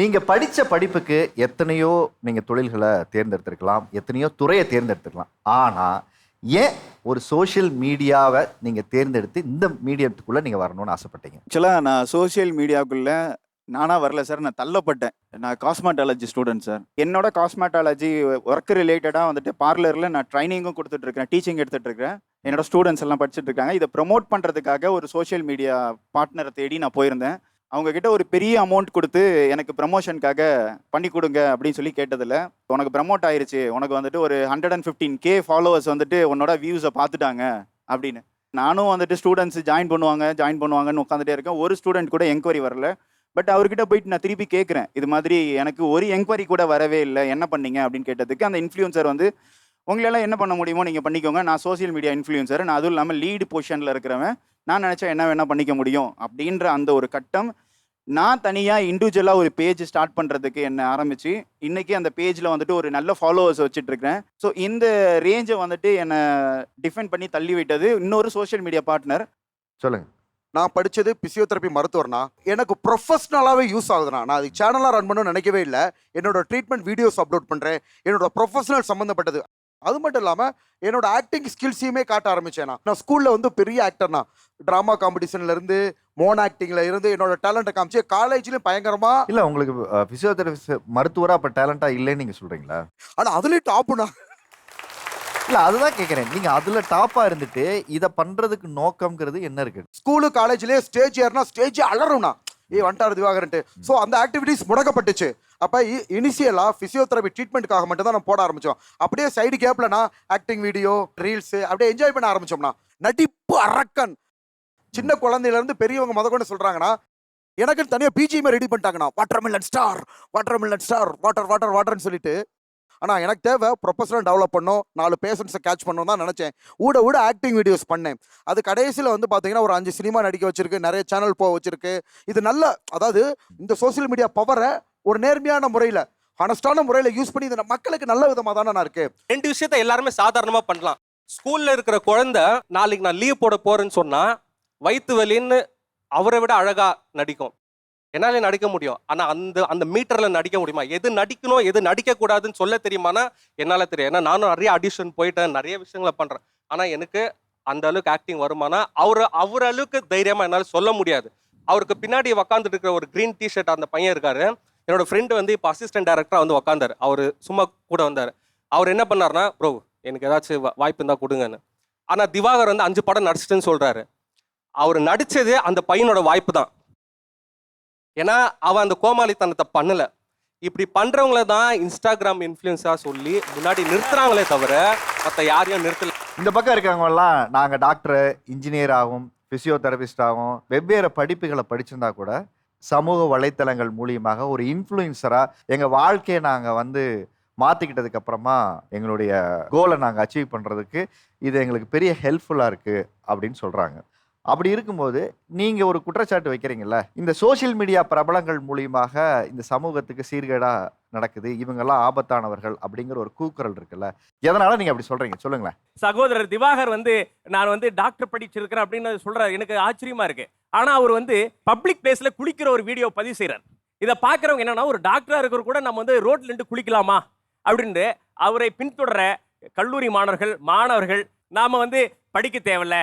நீங்க படிச்ச படிப்புக்கு எத்தனையோ நீங்க தொழில்களை தேர்ந்தெடுத்திருக்கலாம், எத்தனையோ துறையை தேர்ந்தெடுத்திருக்கலாம். ஆனா, ஏன் ஒரு சோஷியல் மீடியாவை நீங்க தேர்ந்தெடுத்து இந்த மீடியத்துக்குள்ள நீங்க வரணும்னு ஆசைப்பட்டீங்க? ஆக்சுவலாக நான் சோஷியல் மீடியாவுக்குள்ள நானாக வரல சார். நான் தள்ளப்பட்டேன். நான் காஸ்மெட்டாலஜி ஸ்டூடெண்ட் சார். என்னோட காஸ்மெட்டாலஜி ஒர்க் ரிலேட்டடாக வந்துட்டு பார்லரில் நான் ட்ரைனிங்கும் கொடுத்துட்ருக்கேன், டீச்சிங் எடுத்துகிட்ருக்கேன். என்னோட ஸ்டூடெண்ட்ஸ் எல்லாம் படிச்சுட்டு இருக்காங்க. இதை ப்ரொமோட் பண்ணுறதுக்காக ஒரு சோஷியல் மீடியா பார்ட்னரை தேடி நான் போயிருந்தேன். அவங்க கிட்ட ஒரு பெரிய அமௌண்ட் கொடுத்து எனக்கு ப்ரமோஷனுக்காக பண்ணி கொடுங்க அப்படின்னு சொல்லி கேட்டதில்ல, உனக்கு ப்ரமோட் ஆயிருச்சு, உனக்கு வந்துட்டு ஒரு 115K ஃபாலோவர்ஸ் வந்துட்டு உன்னோட வியூஸை பார்த்துட்டாங்க அப்படின்னு. நானும் வந்துட்டு ஸ்டூடெண்ட்ஸ் ஜாயின் பண்ணுவாங்கன்னு உட்காந்துட்டே இருக்கேன். ஒரு ஸ்டூடெண்ட் கூட என்கொயரி வரல. பட் அவர்கிட்ட போயிட்டு நான் திருப்பி கேட்குறேன், இது மாதிரி எனக்கு ஒரு என்கொயரி கூட வரவே இல்லை, என்ன பண்ணீங்க அப்படின்னு கேட்டதுக்கு அந்த இன்ஃப்ளூயன்சர் வந்து, உங்களால் என்ன பண்ண முடியுமோ நீங்கள் பண்ணிக்கோங்க, நான் சோஷியல் மீடியா இன்ஃப்ளூயன்சர், நான் அதுவும் இல்லாமல் லீடு பொசிஷனில் இருக்கிறவன், நான் நினச்சா என்ன வேணால் பண்ணிக்க முடியும் அப்படின்ற அந்த ஒரு கட்டம். நான் தனியாக இண்டிவிஜுவலாக ஒரு பேஜ் ஸ்டார்ட் பண்ணுறதுக்கு என்ன ஆரம்பித்து இன்றைக்கி அந்த பேஜில் வந்துட்டு ஒரு நல்ல ஃபாலோவர்ஸ் வச்சுட்ருக்கிறேன். ஸோ இந்த ரேஞ்சை வந்துட்டு என்னை டிஃபெண்ட் பண்ணி தள்ளி விட்டது இன்னொரு சோஷியல் மீடியா பார்ட்னர். சொல்லுங்க. நான் படித்தது பிசியோதெரப்பி மருத்துவர்னா எனக்கு ப்ரொஃபஷ்னலாகவே யூஸ் ஆகுதுண்ணா. நான் அது சேனலாக ரன் பண்ணணும்னு நினைக்கவே இல்லை. என்னோட ட்ரீட்மெண்ட் வீடியோஸ் அப்லோட் பண்ணுறேன், என்னோட ப்ரொஃபஷனல் சம்மந்தப்பட்டது. அது மட்டும் இல்லாமல் என்னோட ஆக்டிங் ஸ்கில்ஸையுமே காட்ட ஆரம்பித்தேன். நான் ஸ்கூலில் வந்து பெரிய ஆக்டர்னா, ட்ராமா காம்படிஷன்லேருந்து மோன் ஆக்டிங்கில் இருந்து என்னோட டேலண்ட்டை காமிச்சு காலேஜ்லேயும் பயங்கரமாக. இல்லை, உங்களுக்கு ஃபிசியோதெரபிஸ்ட் மருத்துவராக இப்போ டேலண்டாக இல்லைன்னு நீங்கள் சொல்கிறீங்களா? ஆனால் அதுலேயும் டாப்புண்ணா. இல்லை, அதுதான் கேட்குறேன். நீங்கள் அதில் டாப்பாக இருந்துட்டு இதை பண்ணுறதுக்கு நோக்கம்ங்கிறது என்ன இருக்குது? ஸ்கூலு காலேஜ்லேயே ஸ்டேஜ் ஏறினா ஸ்டேஜ் அலறும்ண்ணா, வந்துட்டார் திவாகரன்ட்டு. ஸோ அந்த ஆக்டிவிட்டீஸ் முடக்கப்பட்டுச்சு. அப்போ இனிஷியலாக ஃபிசியோதெரபி ட்ரீட்மெண்ட்டுக்காக மட்டும் தான் நம்ம போட ஆரம்பித்தோம். அப்படியே சைடு கேப்லனா ஆக்டிங் வீடியோ, ரீல்ஸு அப்படியே என்ஜாய் பண்ண ஆரம்பித்தோம்னா. நடிப்பு அரக்கன். சின்ன குழந்தையிலேருந்து பெரியவங்க கொண்டு சொல்கிறாங்கன்னா, எனக்கு தனியாக பிஜிஎம் ரெடி பண்ணிட்டாங்கண்ணா. Watermelon star, watermelon star, water water வாட்டர்னு சொல்லிட்டு. ஆனால் எனக்கு தேவை ப்ரொஃபஷனல் டெவலப் பண்ணோம், 4 பேஷண்ட்ஸை கேட்ச் பண்ணணும் தான் நினச்சேன். ஊட ஆக்டிங் வீடியோஸ் பண்ணேன். அது கடைசியில் வந்து பார்த்தீங்கன்னா ஒரு 5 சினிமா நடிக்க வச்சிருக்கு, நிறைய சேனல் போக வச்சிருக்கு. இது நல்ல, அதாவது இந்த சோசியல் மீடியா பவரை ஒரு நேர்மையான முறையில், ஹானஸ்டான முறையில் யூஸ் பண்ணி இது மக்களுக்கு நல்ல விதமாக தானே நான் இருக்கு. 2 விஷயத்தை எல்லாருமே சாதாரணமாக பண்ணலாம். ஸ்கூலில் இருக்கிற குழந்தை நாளைக்கு நான் லீவ் போட போகிறேன்னு சொன்னால் வயிற்று வலின்னு அவரை விட அழகாக நடிக்கும். என்னாலே நடிக்க முடியும். ஆனால் அந்த மீட்டரில் நடிக்க முடியுமா? எது நடிக்கணும் எது நடிக்கக்கூடாதுன்னு சொல்ல தெரியுமானா என்னால் தெரியும். ஏன்னா நானும் நிறைய ஆடிஷன் போயிட்டேன், நிறைய விஷயங்களை பண்ணுறேன். ஆனால் எனக்கு அந்த அளவுக்கு ஆக்டிங் வருமானா அவர் அளவுக்கு தைரியமாக என்னால் சொல்ல முடியாது. அவருக்கு பின்னாடி உக்காந்துட்டு இருக்கிற ஒரு க்ரீன் டிஷர்ட் அந்த பையன் இருக்காரு, என்னோட ஃப்ரெண்டு வந்து இப்போ அசிஸ்டன்ட் டைரக்டராக வந்து உக்காந்தார். அவர் சும்மா கூட வந்தார். அவர் என்ன பண்ணார்னா, ப்ரோ எனக்கு ஏதாச்சும் வாய்ப்பு இருந்தால் கொடுங்கன்னு. ஆனால் திவாகர் வந்து 5 படம் நடிச்சிட்டுன்னு சொல்கிறாரு. அவர் நடித்தது அந்த பையனோட வாய்ப்பு தான். ஏன்னா அவன் அந்த கோமாளித்தனத்தை பண்ணலை. இப்படி பண்ணுறவங்கள தான் இன்ஸ்டாகிராம் இன்ஃப்ளூயன்ஸாக சொல்லி முன்னாடி நிறுத்துறாங்களே தவிர மற்ற யாரையும் நிறுத்தலை. இந்த பக்கம் இருக்கவங்கலாம் நாங்கள் டாக்டர், இன்ஜினியராகவும் ஃபிசியோதெரபிஸ்டாகவும் வெவ்வேறு படிப்புகளை படிச்சிருந்தா கூட சமூக வலைத்தளங்கள் மூலியமாக ஒரு இன்ஃப்ளூயன்சராக எங்கள் வாழ்க்கையை நாங்கள் வந்து மாற்றிக்கிட்டதுக்கு அப்புறமா எங்களுடைய கோலை நாங்கள் அச்சீவ் பண்ணுறதுக்கு இது எங்களுக்கு பெரிய ஹெல்ப்ஃபுல்லாக இருக்குது அப்படின்னு சொல்கிறாங்க. அப்படி இருக்கும்போது நீங்கள் ஒரு குற்றச்சாட்டு வைக்கிறீங்கல்ல, இந்த சோஷியல் மீடியா பிரபலங்கள் மூலியமாக இந்த சமூகத்துக்கு சீர்கேடாக நடக்குது, இவங்கெல்லாம் ஆபத்தானவர்கள் அப்படிங்கிற ஒரு கூக்குரல் இருக்குல்ல, எதனால நீங்கள் அப்படி சொல்கிறீங்க? சொல்லுங்களேன். சகோதரர் திவாகர் வந்து நான் வந்து டாக்டர் படிச்சிருக்கிறேன் அப்படின்னு சொல்கிறார். எனக்கு ஆச்சரியமாக இருக்குது. ஆனால் அவர் வந்து பப்ளிக் பிளேஸில் குளிக்கிற ஒரு வீடியோ பதிவு செய்கிறார். இதை பார்க்குறவங்க என்னன்னா, ஒரு டாக்டராக இருக்கிற கூட நம்ம வந்து ரோட்ல இருந்து குளிக்கலாமா அப்படின்ட்டு அவரை பின்தொடர கல்லூரி மாணவர்கள் நாம் வந்து படிக்க தேவையில்ல,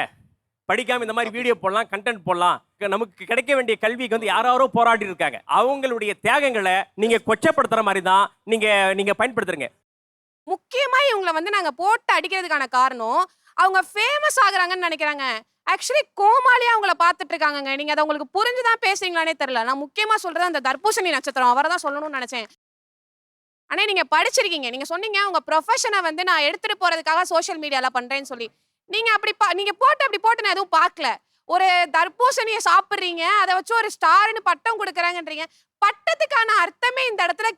படிக்காம இந்த மாதிரி வீடியோ போடலாம், கண்டென்ட் போடலாம், நமக்கு கிடைக்க வேண்டிய கல்விக்கு வந்து யாரோ போராடி இருக்காங்க, அவங்களுடைய தியாகங்களை நீங்க கொச்சப்படுத்துற மாதிரி தான் நீங்க பயன்படுத்துறீங்க. முக்கியமா இவங்களை வந்து நாங்க போட்டு அடிக்கிறதுக்கான காரணம், அவங்க ஃபேமஸ் ஆகுறாங்கன்னு நினைக்கிறாங்க. ஆக்சுவலி கோமாளியா அவங்கள பார்த்துட்டு இருக்காங்க. நீங்க அதை உங்களுக்கு புரிஞ்சுதான் பேசுறீங்களானே தெரியல. நான் முக்கியமா சொல்றது அந்த தர்பூசணி நட்சத்திரம், அவரை தான் சொல்லணும்னு நினைச்சேன். ஆனா நீங்க படிச்சிருக்கீங்க, நீங்க சொன்னீங்க உங்க ப்ரொஃபஷனை வந்து நான் எடுத்துட்டு போறதுக்காக சோஷியல் மீடியால பண்றேன்னு சொல்லி. நீங்க நீங்க அப்படி போட்டு நான் எதுவும் பார்க்கல. ஒரு தர்பூசணியை சாப்பிட்றீங்க, அதை வச்சு ஒரு ஸ்டார்னு பட்டம் கொடுக்குறாங்கன்றீங்க. பட்டத்துக்கான அர்த்தமே இந்த இடத்துல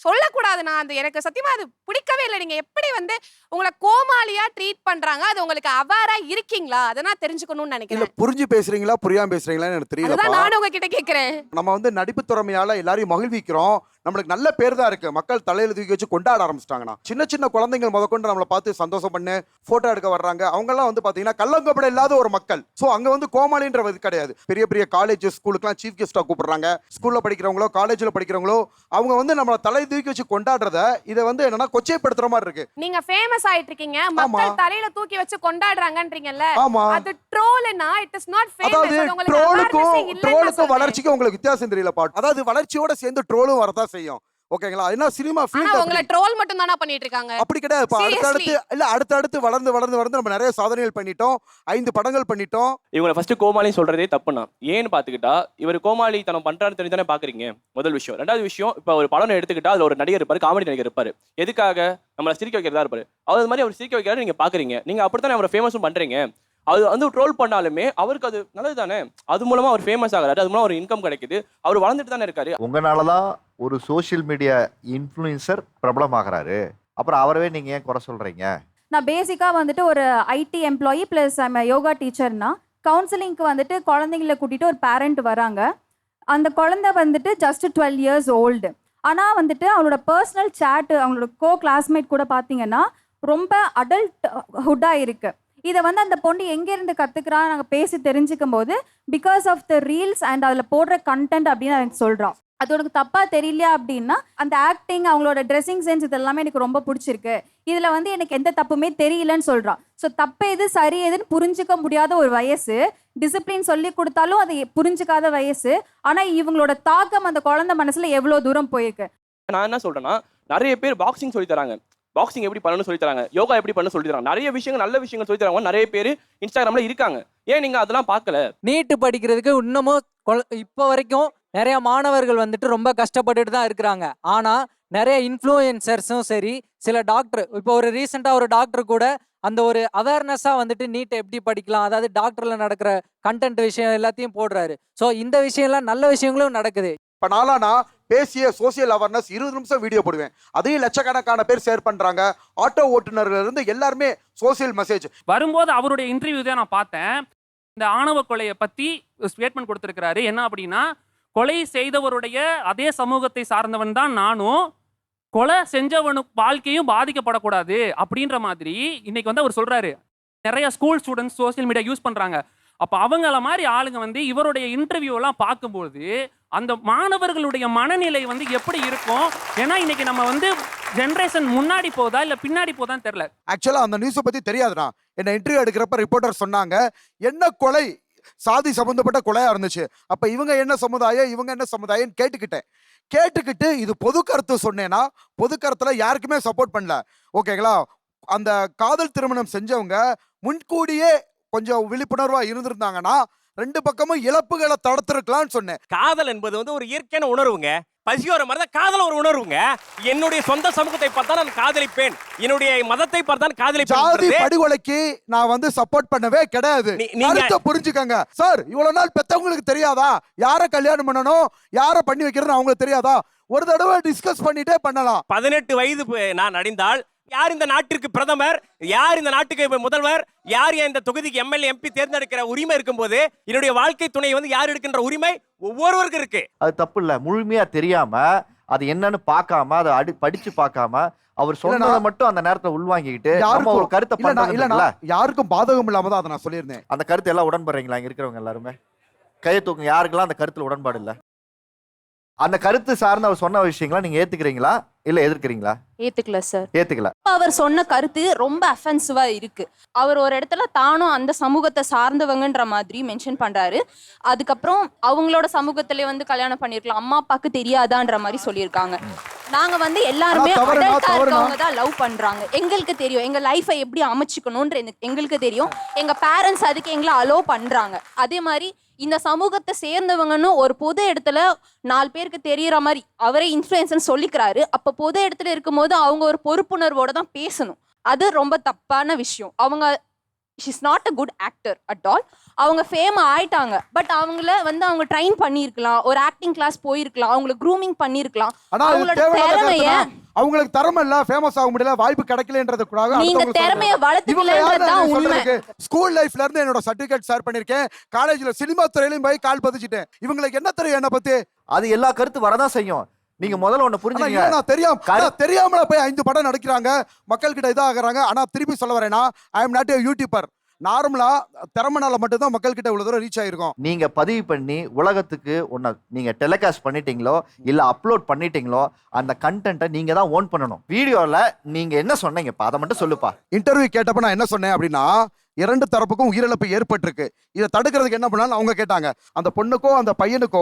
சொல்லக்கூடாதுண்ணா. அது எனக்கு சத்தியமா அது பிடிக்கவே இல்லை. நீங்க எப்படி வந்து உங்களை கோமாளியா ட்ரீட் பண்றாங்க, அது உங்களுக்கு அவேரா இருக்கீங்களா? அதை நான் தெரிஞ்சுக்கணும்னு இல்ல நினைக்கிறேன். புரிஞ்சு பேசுறீங்களா புரியாம பேசுறீங்களான்னு எனக்கு அதுதான் தெரியலப்பா. நானும் உங்ககிட்ட கேக்குறேன். நம்ம வந்து நடிப்பு திறமையால எல்லாரையும் மகிழ்விக்கிறோம். நம்மளுக்கு நல்ல பேர் தான் இருக்கு. மக்கள் தலையில தூக்கி வச்சு கொண்டாட ஆரம்பிச்சிட்டாங்கண்ணா. சின்ன சின்ன குழந்தைகள் முதற்கொண்டு நம்மளை பார்த்து சந்தோஷம் பண்ணு போட்டோ எடுக்க வர்றாங்க. அவங்க எல்லாம் வந்து பாத்தீங்கன்னா கள்ளங்கப்பட இல்லாத ஒரு மக்கள். சோ அங்க வந்து கோமாளின்றது கிடையாது. பெரிய பெரிய காலேஜ் ஸ்கூலுக்குலாம் சீஃப் கெஸ்டா கூப்பிடுறாங்க. ஸ்கூல்ல படிக்கிறவங்களோ காலேஜ்ல படிக்கிறவங்களோ அவங்க வந்து நம்மளை தலை தூக்கி வச்சு கொண்டாடுறத இதை வந்து என்னன்னா கொச்சைப்படுத்துற மாதிரி இருக்கு. நீங்க ஃபேமஸ் ஆயிட்டு இருக்கீங்க, மக்கள் தலையில தூக்கி வச்சு கொண்டாடுறாங்கன்றீங்கல்ல, ஆமா, அது ட்ரோல்னா இட் இஸ் நாட் ஃபேமஸ். அதாவது அது உங்களுக்கு awareness ட்ரோலுக்கும் இல்லைன்னு வளர்ச்சிக்கும் உங்களுக்கு வித்தியாசம் தெரியல பாட்டு. அதாவது வளர்ச்சியோட சேர்ந்து ட்ரோலும் வரதான் செய்யும். ஓகேங்களா? என்ன சினிமா ஆனா ஃபீல்ட் உங்களை ட்ரோல் மட்டும் தானா பண்ணிட்டு இருக்காங்க? அப்படி கிடையாது. Seriously. அடுத்தடுத்து வளர்ந்து நம்ம நிறைய சாதனைகள் பண்ணிட்டோம். 5 படங்கள் பண்ணிட்டோம். இவங்களை ஃபர்ஸ்ட் கோமாளி சொல்றதே தப்புண்ணா. ஏன்னு பாத்துக்கிட்டா இவர் கோமாளி தனம் பண்றான்னு தெரிஞ்சு தானே பாக்குறீங்க. முதல் விஷயம். ரெண்டாவது விஷயம், இப்ப ஒரு படம் எடுத்துக்கிட்டா அதுல ஒரு நடிகர் இருப்பாரு, காமெடி நடிகர் இருப்பாரு. எதுக்காக? நம்மள சிரிக்க வைக்கிறதா இருப்பாரு. அது மாதிரி அவர் சிரிக்க வைக்கிறாரு, நீங்க பாக்குறீங்க. நீங்க அப்படித்தானே அவரை ஃபேமஸும் பண்றீங்க. அது வந்து ட்ரோல் பண்ணாலுமே அவருக்கு அது நல்லது தானே. அது மூலமா அவர் ஃபேமஸ் ஆகிறாரு, அது மூலமா ஒரு இன்கம் கிடைக்குது, அவர் வளர்ந்துட்டு தானே இருக்காரு. உங்களாலதான் ஒரு சோஷியல் மீடியா இன்ஃப்ளூயன்சர் பிரபலமாகறாரு. அப்புறம் அவரவே நீங்க ஏன் குறை சொல்றீங்க? நான் பேசிக்காக வந்துட்டு ஒரு ஐடி எம்ப்ளாயி ப்ளஸ் யோகா டீச்சர்னா கவுன்சிலிங்க்கு வந்துட்டு குழந்தைங்கள கூட்டிகிட்டு ஒரு பேரண்ட் வராங்க. அந்த குழந்தை வந்துட்டு ஜஸ்ட் 12 இயர்ஸ் ஓல்டு. ஆனால் வந்துட்டு அவங்களோட பர்சனல் சேட்டு அவங்களோட கிளாஸ்மேட் கூட பார்த்தீங்கன்னா ரொம்ப அடல்ட் ஹுட்டாக இருக்குது. இதை வந்து அந்த பொண்ணு எங்கேருந்து கற்றுக்குறா நாங்கள் பேசி தெரிஞ்சுக்கும் போது because of the reels and அதில் போடுற கண்டென்ட் அப்படின்னு எனக்கு சொல்கிறோம். அது உனக்கு தப்பாக தெரியலையா அப்படின்னா அந்த ஆக்டிங் அவங்களோட ட்ரெஸ்ஸிங் சென்ஸ் இதெல்லாமே எனக்கு ரொம்ப பிடிச்சிருக்கு, இதில் வந்து எனக்கு எந்த தப்புமே தெரியலன்னு சொல்கிறான். ஸோ தப்பு எது சரி எதுன்னு புரிஞ்சிக்க முடியாத ஒரு வயசு, டிசிப்ளின் சொல்லி கொடுத்தாலும் அதை புரிஞ்சிக்காத வயசு. ஆனால் இவங்களோட தாக்கம் அந்த குழந்தை மனசில் எவ்வளோ தூரம் போயிருக்கு. நான் என்ன சொல்றேன்னா, நிறைய பேர் பாக்ஸிங் சொல்லி தராங்க, பாக்ஸிங் எப்படி பண்ணணும்னு சொல்லி தராங்க, யோகா எப்படி பண்ணணும்னு சொல்லி தராங்க, நிறைய விஷயங்கள் நல்ல விஷயங்கள் சொல்லி தராங்க. நிறைய பேர் இன்ஸ்டாகிராம்ல இருக்காங்க. ஏன் நீங்க அதெல்லாம் பார்க்கல? நீட்டு படிக்கிறதுக்கு இன்னமும் இப்போ வரைக்கும் நிறைய மாணவர்கள் வந்துட்டு ரொம்ப கஷ்டப்பட்டுட்டு தான் இருக்கிறாங்க. ஆனால் நிறைய இன்ஃப்ளூயன்சர்ஸும் சரி, சில டாக்டர், இப்போ ஒரு ரீசெண்டாக ஒரு டாக்டர் கூட அந்த ஒரு அவேர்னஸாக வந்துட்டு நீட்டை எப்படி படிக்கலாம், அதாவது டாக்டரில் நடக்கிற கண்டென்ட் விஷயம் எல்லாத்தையும் போடுறாரு. ஸோ இந்த விஷயம்லாம் நல்ல விஷயங்களும் நடக்குது. இப்போ நாளானா பேசிய சோசியல் அவேர்னஸ் 20 நிமிஷம் வீடியோ போடுவேன், அதையும் லட்சக்கணக்கான பேர் ஷேர் பண்றாங்க. ஆட்டோ ஓட்டுநர்கள் இருந்து எல்லாருமே சோசியல் மெசேஜ். வரும்போது அவருடைய இன்டர்வியூ தான் நான் பார்த்தேன். இந்த ஆணவ கொலையை பற்றி ஸ்டேட்மெண்ட் கொடுத்துருக்கிறாரு. என்ன அப்படின்னா, கொலை செய்தவருடைய அதே சமூகத்தை சார்ந்தவன் தான் நானும், கொலை செஞ்சவனு வாழ்க்கையும் பாதிக்கப்படக்கூடாது அப்படின்ற மாதிரி இன்னைக்கு வந்து அவர் சொல்றாரு. நிறைய school students social media use பண்றாங்க. அப்போ அவங்கள மாதிரி ஆளுங்க வந்து இவருடைய இன்டர்வியூலாம் பார்க்கும்போது அந்த மாணவர்களுடைய மனநிலை வந்து எப்படி இருக்கும்? ஏன்னா இன்னைக்கு நம்ம வந்து ஜென்ரேஷன் முன்னாடி போதா இல்லை பின்னாடி போதான்னு தெரியல. ஆக்சுவலாக அந்த நியூஸை பற்றி தெரியாதுண்ணா. என்ன இன்டர்வியூ எடுக்கிறப்ப ரிப்போர்ட்டர் சொன்னாங்க, என்ன கொலை சாதி சம்பந்தப்பட்ட கொலையாக இருந்துச்சு. அப்போ இவங்க என்ன சமுதாயம் இவங்க என்ன சமுதாயம் கேட்டுக்கிட்டு இது பொது கருத்து சொன்னேன்னா பொது கருத்தில் யாருக்குமே சப்போர்ட் பண்ணல. ஓகேங்களா? அந்த காதல் திருமணம் செஞ்சவங்க முன்கூடியே கொஞ்சம் விழிப்புணர்வா இருந்திருந்தாங்கன்னா 2 பக்கமும் இழப்புகளை தடுத்திருக்கலாம்னு சொன்னேன். காதல் என்பது வந்து ஒரு இயற்கையான உணர்வுங்க. பசியோர மாதிரி தான் காதல் ஒரு உணர்வுங்க. என்னுடைய சொந்த சமூகத்தை பார்த்தா நான் காதலிப்பேன், என்னுடைய மதத்தை பார்த்தா காதலிப்பேன். ஜாதி படுகொலைக்கு நான் வந்து சப்போர்ட் பண்ணவே கிடையாது. நீங்க புரிஞ்சுக்கங்க சார். இவ்வளவு நாள் பெத்தவங்களுக்கு தெரியாதா யாரை கல்யாணம் பண்ணணும் யாரை பண்ணி வைக்கிறதுன்னு அவங்களுக்கு தெரியாதா? ஒரு தடவை டிஸ்கஸ் பண்ணிட்டே பண்ணலாம். 18 வயது நான் அடைந்தால் யார் இந்த நாட்டிற்கு பிரதமர், யார் இந்த நாட்டுக்கு முதல்வர், யார் இந்த தொகுதிக்கு எம்எல்ஏ எம்பி தேர்ந்தெடுக்கிற உரிமை இருக்கும்போது என்னுடைய வாழ்க்கை துணை வந்து யார் எடுக்கின்ற உரிமை ஒவ்வொருவருக்கும் இருக்கு. அது தப்பு இல்ல. முழுமையா தெரியாம அது என்னன்னு பார்க்காம அதை படிச்சு பார்க்காம அவர் சொன்னதை மட்டும் அந்த நேரத்தை உள்வாங்கிக்கிட்டு நம்ம ஒரு கருத்தை பண்ணல. யாருக்கும் பாதகம் இல்லாம தான் அதை நான் சொல்லியிருந்தேன். அந்த கருத்து எல்லாம் உடன்படுறீங்களா? இங்க இருக்கிறவங்க எல்லாருமே கையை தூக்குங்க. யாருக்கெல்லாம் அந்த கருத்துல உடன்பாடு இல்ல? அந்த கருத்து சார்ந்த அவர் சொன்ன விஷயங்களா நீங்க ஏத்துக்கிறீங்களா இல்ல எதிர்க்கிறீங்களா? ஏத்துக்கல சார். ஏத்துக்கல. அவர் சொன்ன கருத்து ரொம்ப அஃபென்சிவா இருக்கு. அவர் ஒரு இடத்துல தானும் அந்த சமூகத்தை சார்ந்தவங்கன்ற மாதிரி மென்ஷன் பண்றாரு. அதுக்கப்புறம் அவங்களோட சமூகத்திலே வந்து கல்யாணம் பண்ணிருக்கலாம், அம்மா அப்பாக்கு தெரியாதான்ற மாதிரி சொல்லியிருக்காங்க. நாங்க வந்து எல்லாருமே அடல்ட்டா இருக்கவங்க தான் லவ் பண்றாங்க. எங்களுக்கு தெரியும் எங்க லைஃபை எப்படி அமைச்சுக்கணும்ன்ற எங்களுக்கு தெரியும். எங்க பேரண்ட்ஸ் அதுக்கு எங்களை அலோ பண்றாங்க. அதே மாதிரி இந்த சமூகத்தை சேர்ந்தவங்கன்னு ஒரு பொது இடத்துல 4 பேருக்கு தெரியற மாதிரி அவரே இன்ஃப்ளூயன்ஸ்னு சொல்லிக்கிறாரு. அப்போ பொது இடத்துல இருக்கும்போது அவங்க ஒரு பொறுப்புணர்வோட தான் பேசணும். அது ரொம்ப தப்பான விஷயம். அவங்க she's not a good actor at all. அவங்க ஃபேம் ஆயிட்டாங்க. பட் அவங்கள வந்து அவங்க ட்ரெயின் பண்ணியிருக்கலாம், ஒரு ஆக்டிங் கிளாஸ் போயிருக்கலாம், அவங்கள க்ரூமிங் பண்ணியிருக்கலாம். ஆனா அது அவங்களோட தேவையில்லாத திறமைய கருத்துனா, அவங்களுக்கு திறமை இல்ல, ஃபேமஸ் ஆக முடியல, வாய்ப்பு கிடைக்கலன்றதுக்காக நீங்க திறமைய வளர்த்துக்கலன்றதுதான் உண்மை. ஸ்கூல் லைஃப்ல இருந்து என்னோட சர்டிபிகேட் ஷேர் பண்ணிருக்கேன், காலேஜ்ல சினிமா துறையிலும் போய் கால் பதிச்சிட்டேன். இவங்களுக்கு என்ன தெரியும் என்ன பத்தி? அது எல்லா கருத்து வரதான் செய்யும். நீங்க முதல்ல ஒண்ணு புரிஞ்சுங்க. தெரியாமல போய் 5 படம் நடிக்கிறாங்க, மக்கள் கிட்ட இதாகிறாங்க. ஆனா திருப்பி சொல்ல வரேன்னா, I am not a YouTuber. நார்மலா திறமனால மட்டும் தான் மக்கள் கிட்ட இவ்வளவு தூரம் ரீச் ஆயிருக்கும். நீங்க பதிவு பண்ணி உலகத்துக்கு ஒன்ன நீங்க டெலிகாஸ்ட் பண்ணிட்டீங்களோ இல்ல அப்லோட் பண்ணிட்டீங்களோ அந்த கண்டென்ட்டை நீங்க தான் ஓன் பண்ணணும். வீடியோல நீங்க என்ன சொன்னீங்க அதை மட்டும் சொல்லுப்பா. இன்டர்வியூ கேட்டப்ப நான் என்ன சொன்னேன் அப்படின்னா, 2 தரப்புக்கும் உயிரிழப்பு ஏற்பட்டிருக்கு. இதை தடுக்கிறதுக்கு என்ன பண்ணாலும் அவங்க கேட்டாங்க. அந்த பொண்ணுக்கோ அந்த பையனுக்கோ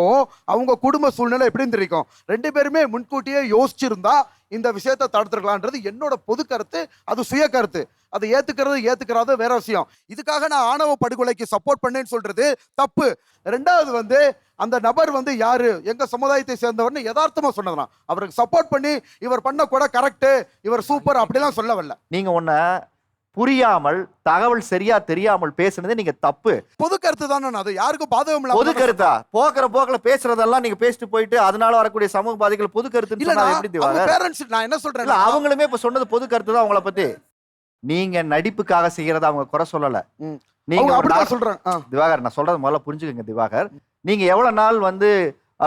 அவங்க குடும்ப சூழ்நிலை எப்படின்னு தெரியும். 2 பேருமே முன்கூட்டியே யோசிச்சிருந்தா இந்த விஷயத்தை தடுத்துருக்கலான்றது என்னோட பொது கருத்து. அது சுய கருத்து. அதை ஏத்துக்கிறது வேற விஷயம். இதுக்காக நான் ஆணவ படுகொலைக்கு சப்போர்ட் பண்ணேன்னு சொல்றது தப்பு. 2வது வந்து அந்த நபர் வந்து யாரு, எங்க சமுதாயத்தை சேர்ந்தவர்னு யதார்த்தமா சொன்னதுனா, அவருக்கு சப்போர்ட் பண்ணி இவர் பண்ண கூட கரெக்ட், இவர் சூப்பர் அப்படிலாம் சொல்ல வரல. நீங்க ஒன்ன புரியாமல் தகவல் சரியா தெரியாமல் பேசுனது நீங்க தப்பு. பொது கருத்து தானே, அது யாருக்கும் பாதகம் இல்ல. பொது கருத்தா போக்குல பேசுறதெல்லாம் நீங்க பேசிட்டு போயிட்டு அதனால வரக்கூடிய சமூக பாதிகள் பொது கருத்து இல்ல. எப்படி திவாகர்? பேரண்ட்ஸ் நான் என்ன சொல்றேன், அவங்களுமே இப்ப சொன்னது பொது கருத்து தான். அவங்கள பத்தி நீங்க நடிப்புக்காக செய்யறத அவங்க குறை சொல்லல. நீங்க அப்படிதான் சொல்றேன் திவாகர். நான் சொல்றது முதல்ல புரிஞ்சுக்கங்க திவாகர். நீங்க எவ்வளவு நாள் வந்து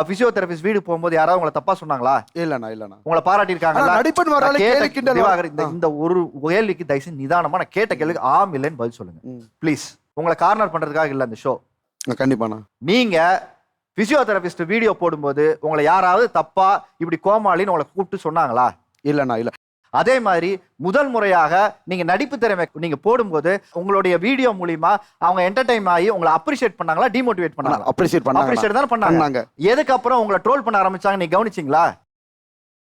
பிசியோதெரபிஸ்ட் வீடு போகும்போது யாராவது உங்களை தப்பா சொன்னாங்களா? இல்லண்ணா உங்களை பாராட்டி இருக்காங்களா? நடிப்பன் வரால கேலிக்கிண்டல். திவாகர் இந்த ஒரு கேள்விக்கு தயவுசெய்து நிதானமா நான் கேட்ட கேள்விக்கு ஆம் இல்லைன்னு பதில் சொல்லுங்க ப்ளீஸ். உங்களை கார்னர் பண்றதுக்காக இல்ல இந்த ஷோ. கண்டிப்பாண்ணா. நீங்க பிசியோதெரபிஸ்ட் வீடியோ போடும்போது உங்களை யாராவது தப்பா இப்படி கோமாளின்னு உங்களை கூப்பிட்டு சொன்னாங்களா? இல்லண்ணா இல்ல. அதே மாதிரி முதல் முறையாக நீங்க நடிப்பு திறமை நீங்க போடும்போது உங்களுடைய வீடியோ மூலியமா அவங்க என்டர்டைன் ஆகி உங்களை அப்ரிஷியேட் பண்ணாங்களா, டிமோட்டிவேட் பண்ணாங்களா? அப்ரிஷியேட் தானே பண்ணாங்க. எதுக்கு அப்புறம் உங்களை ட்ரோல் பண்ண ஆரம்பிச்சாங்க நீங்க கவனிச்சீங்களா?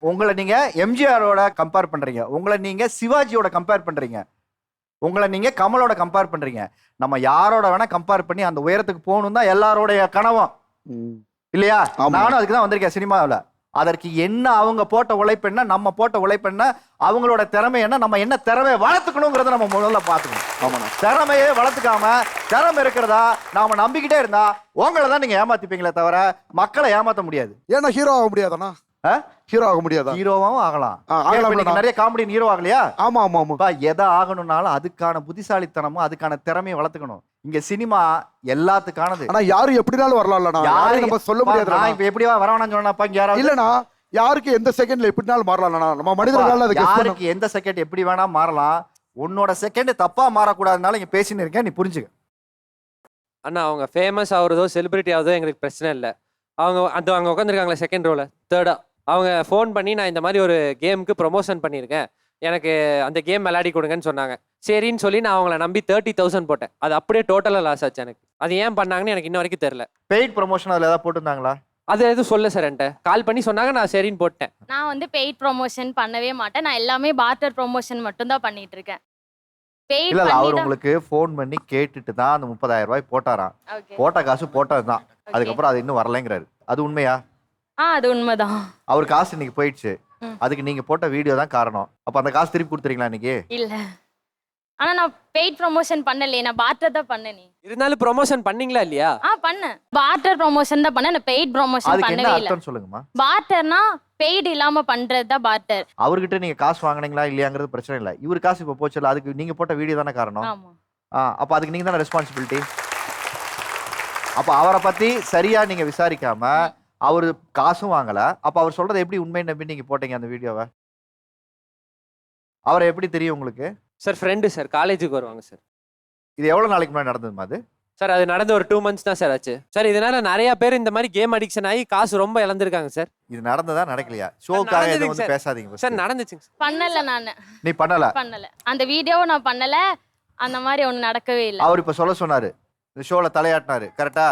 உங்களை நீங்க எம்ஜிஆரோட கம்பேர் பண்றீங்க, உங்களை நீங்க சிவாஜியோட கம்பேர் பண்றீங்க, உங்களை நீங்க கமலோட கம்பேர் பண்றீங்க. நம்ம யாரோட வேணா கம்பேர் பண்ணி அந்த உயரத்துக்கு போகணும் தான் எல்லாரோடைய கனவும் இல்லையா? நானும் அதுக்கு தான் வந்திருக்கேன் சினிமாவில். அதற்கு என்ன அவங்க போட்ட உழைப்பு என்ன, நம்ம போட்ட உழைப்பு என்ன, அவங்களோட திறமை என்ன, நம்ம என்ன திறமையை வளர்த்துக்கணுங்கிறத நம்ம முதல்ல பார்த்துக்கணும். திறமையே வளர்த்துக்காம திறமை இருக்கிறதா நாம நம்பிக்கிட்டே இருந்தா உங்களை தான் நீங்க ஏமாத்திப்பீங்களே தவிர மக்களை ஏமாத்த முடியாது. ஏன்னா ஹீரோ ஆக முடியாதானா? ஹீரோ ஆக முடியாதா? ஹீரோவும் ஆகலாம். நிறைய காமெடி ஹீரோ ஆகலையா? ஆமா ஆமா ஆமா. எதை ஆகணும்னாலும் அதுக்கான புத்திசாலித்தனமும் அதுக்கான திறமையை வளர்த்துக்கணும். இங்க சினிமா எல்லாத்துக்கானது. ஆனா யாரு எப்படினாலும் வரலாம்லண்ணா, யாரும் நம்ம சொல்ல முடியாது. நான் இப்ப எப்படியா வரவேணாம்னு சொன்னப்பா யாராவது இல்லனா, யாருக்கு எந்த செகண்ட்ல எப்படினாலும் மாறலாம்ண்ணா. நம்ம மனிதர்களால அதுக்கு யாருக்கு எந்த செகண்ட் எப்படி வேணா மாறலாம். உன்னோட செகண்ட் தப்பா மாறக்கூடாதுனால இங்க பேசின்னு இருக்கேன், நீ புரிஞ்சுக்க. அண்ணா அவங்க ஃபேமஸ் ஆகுறதோ செலிபிரிட்டி ஆகுறதோ எங்களுக்கு பிரச்சனை இல்லை. அவங்க அங்கே உட்காந்துருக்காங்களே செகண்ட் ரோல தேர்டா, அவங்க ஃபோன் பண்ணி நான் இந்த மாதிரி ஒரு கேமுக்கு ப்ரொமோஷன் பண்ணியிருக்கேன், எனக்கு அந்த கேம் விளையாடி கொடுங்கன்னு சொன்னாங்க. சரின்னு சொல்லி நான் அவங்கள நம்பி 30,000 போட்டேன். அது அப்படியே டோட்டலாக லாஸ் ஆச்சு எனக்கு. அது ஏன் பண்ணாங்கன்னு எனக்கு இன்ன வரைக்கும் தெரியல. பெய்ட் ப்ரொமோஷன் அதில் ஏதாவது போட்டிருந்தாங்களா? அது எதுவும் சொல்ல சார், என்கிட்ட கால் பண்ணி சொன்னாங்க, நான் சரின்னு போட்டேன். நான் வந்து பெய்ட் ப்ரொமோஷன் பண்ணவே மாட்டேன். நான் எல்லாமே பார்ட்டர் ப்ரொமோஷன் மட்டும் தான் பண்ணிட்டு இருக்கேன். இல்ல அவர் உங்களுக்கு ஃபோன் பண்ணி கேட்டுட்டு தான் அந்த 30,000 ரூபாய் போட்டாராம். போட்ட காசு போட்டது தான். அதுக்கப்புறம் அது இன்னும் வரலைங்கிறாரு. அது உண்மையா? அது உண்மைதான். அவர் காசு இன்னைக்கு போயிடுச்சு, அதுக்கு நீங்க போட்ட வீடியோ தான் காரணம். அப்ப அந்த காசு திருப்பி கொடுத்துறீங்களா இன்னைக்கு? இல்ல, ஆனா நான் பெய்ட் ப்ரொமோஷன் பண்ணலையே, நான் பார்ட்டர் தான் பண்ணேனே. இருந்தாலும் ப்ரொமோஷன் பண்ணீங்களா இல்லையா? பண்ணேன். பார்ட்டர் ப்ரொமோஷன் தான் பண்ணேன், நான் பெய்ட் ப்ரொமோஷன் பண்ணவே இல்ல. சொல்லுங்கம்மா. பார்ட்டர்னா பெய்ட் இல்லாம பண்றது தான் பார்ட்டர். அவர்கிட்ட நீங்க காசு வாங்குனீங்களா இல்லையாங்கிறது பிரச்சனை இல்ல. இவர் காசு இப்ப போச்சுல, அதுக்கு நீங்க போட்ட வீடியோ தானே காரணம். அப்ப அதுக்கு நீங்க தானே ரெஸ்பான்சிபிலிட்டி. அப்ப அவரை பத்தி சரியா நீங்க விசாரிக்காம அவரு காசும் வாங்கல, அப்ப அவர் சொல்றது எப்படி உண்மை நம்பி நீங்க போட்டீங்க அந்த வீடியோவை? அவரை எப்படி தெரியும் உங்களுக்கு? சார் ஃப்ரெண்டு சார், காலேஜுக்கு வருவாங்க சார். இது எவ்வளவு நாளைக்கு முன்னாடி நடந்ததுமா அது? சார் அது நடந்து ஒரு 2 months தான் சார் ஆச்சு. சார் இதனால நிறைய பேர் இந்த மாதிரி கேம் அடிக்ஷன் ஆகி காசு ரொம்ப இழந்திருக்காங்க சார். இது நடந்ததா நடக்கலையா? ஷோக்காக எதுவும் வந்து பேசாதீங்க சார். நடந்துச்சுங்க சார். பண்ணல நானு. நீ பண்ணல? அந்த வீடியோவை நான் பண்ணல. அந்த மாதிரி ஒண்ணு நடக்கவே இல்லை. அவர் இப்ப சொல்ல சொன்னாரு, இந்த ஷோல தலையாட்டினாரு, கரெக்டா?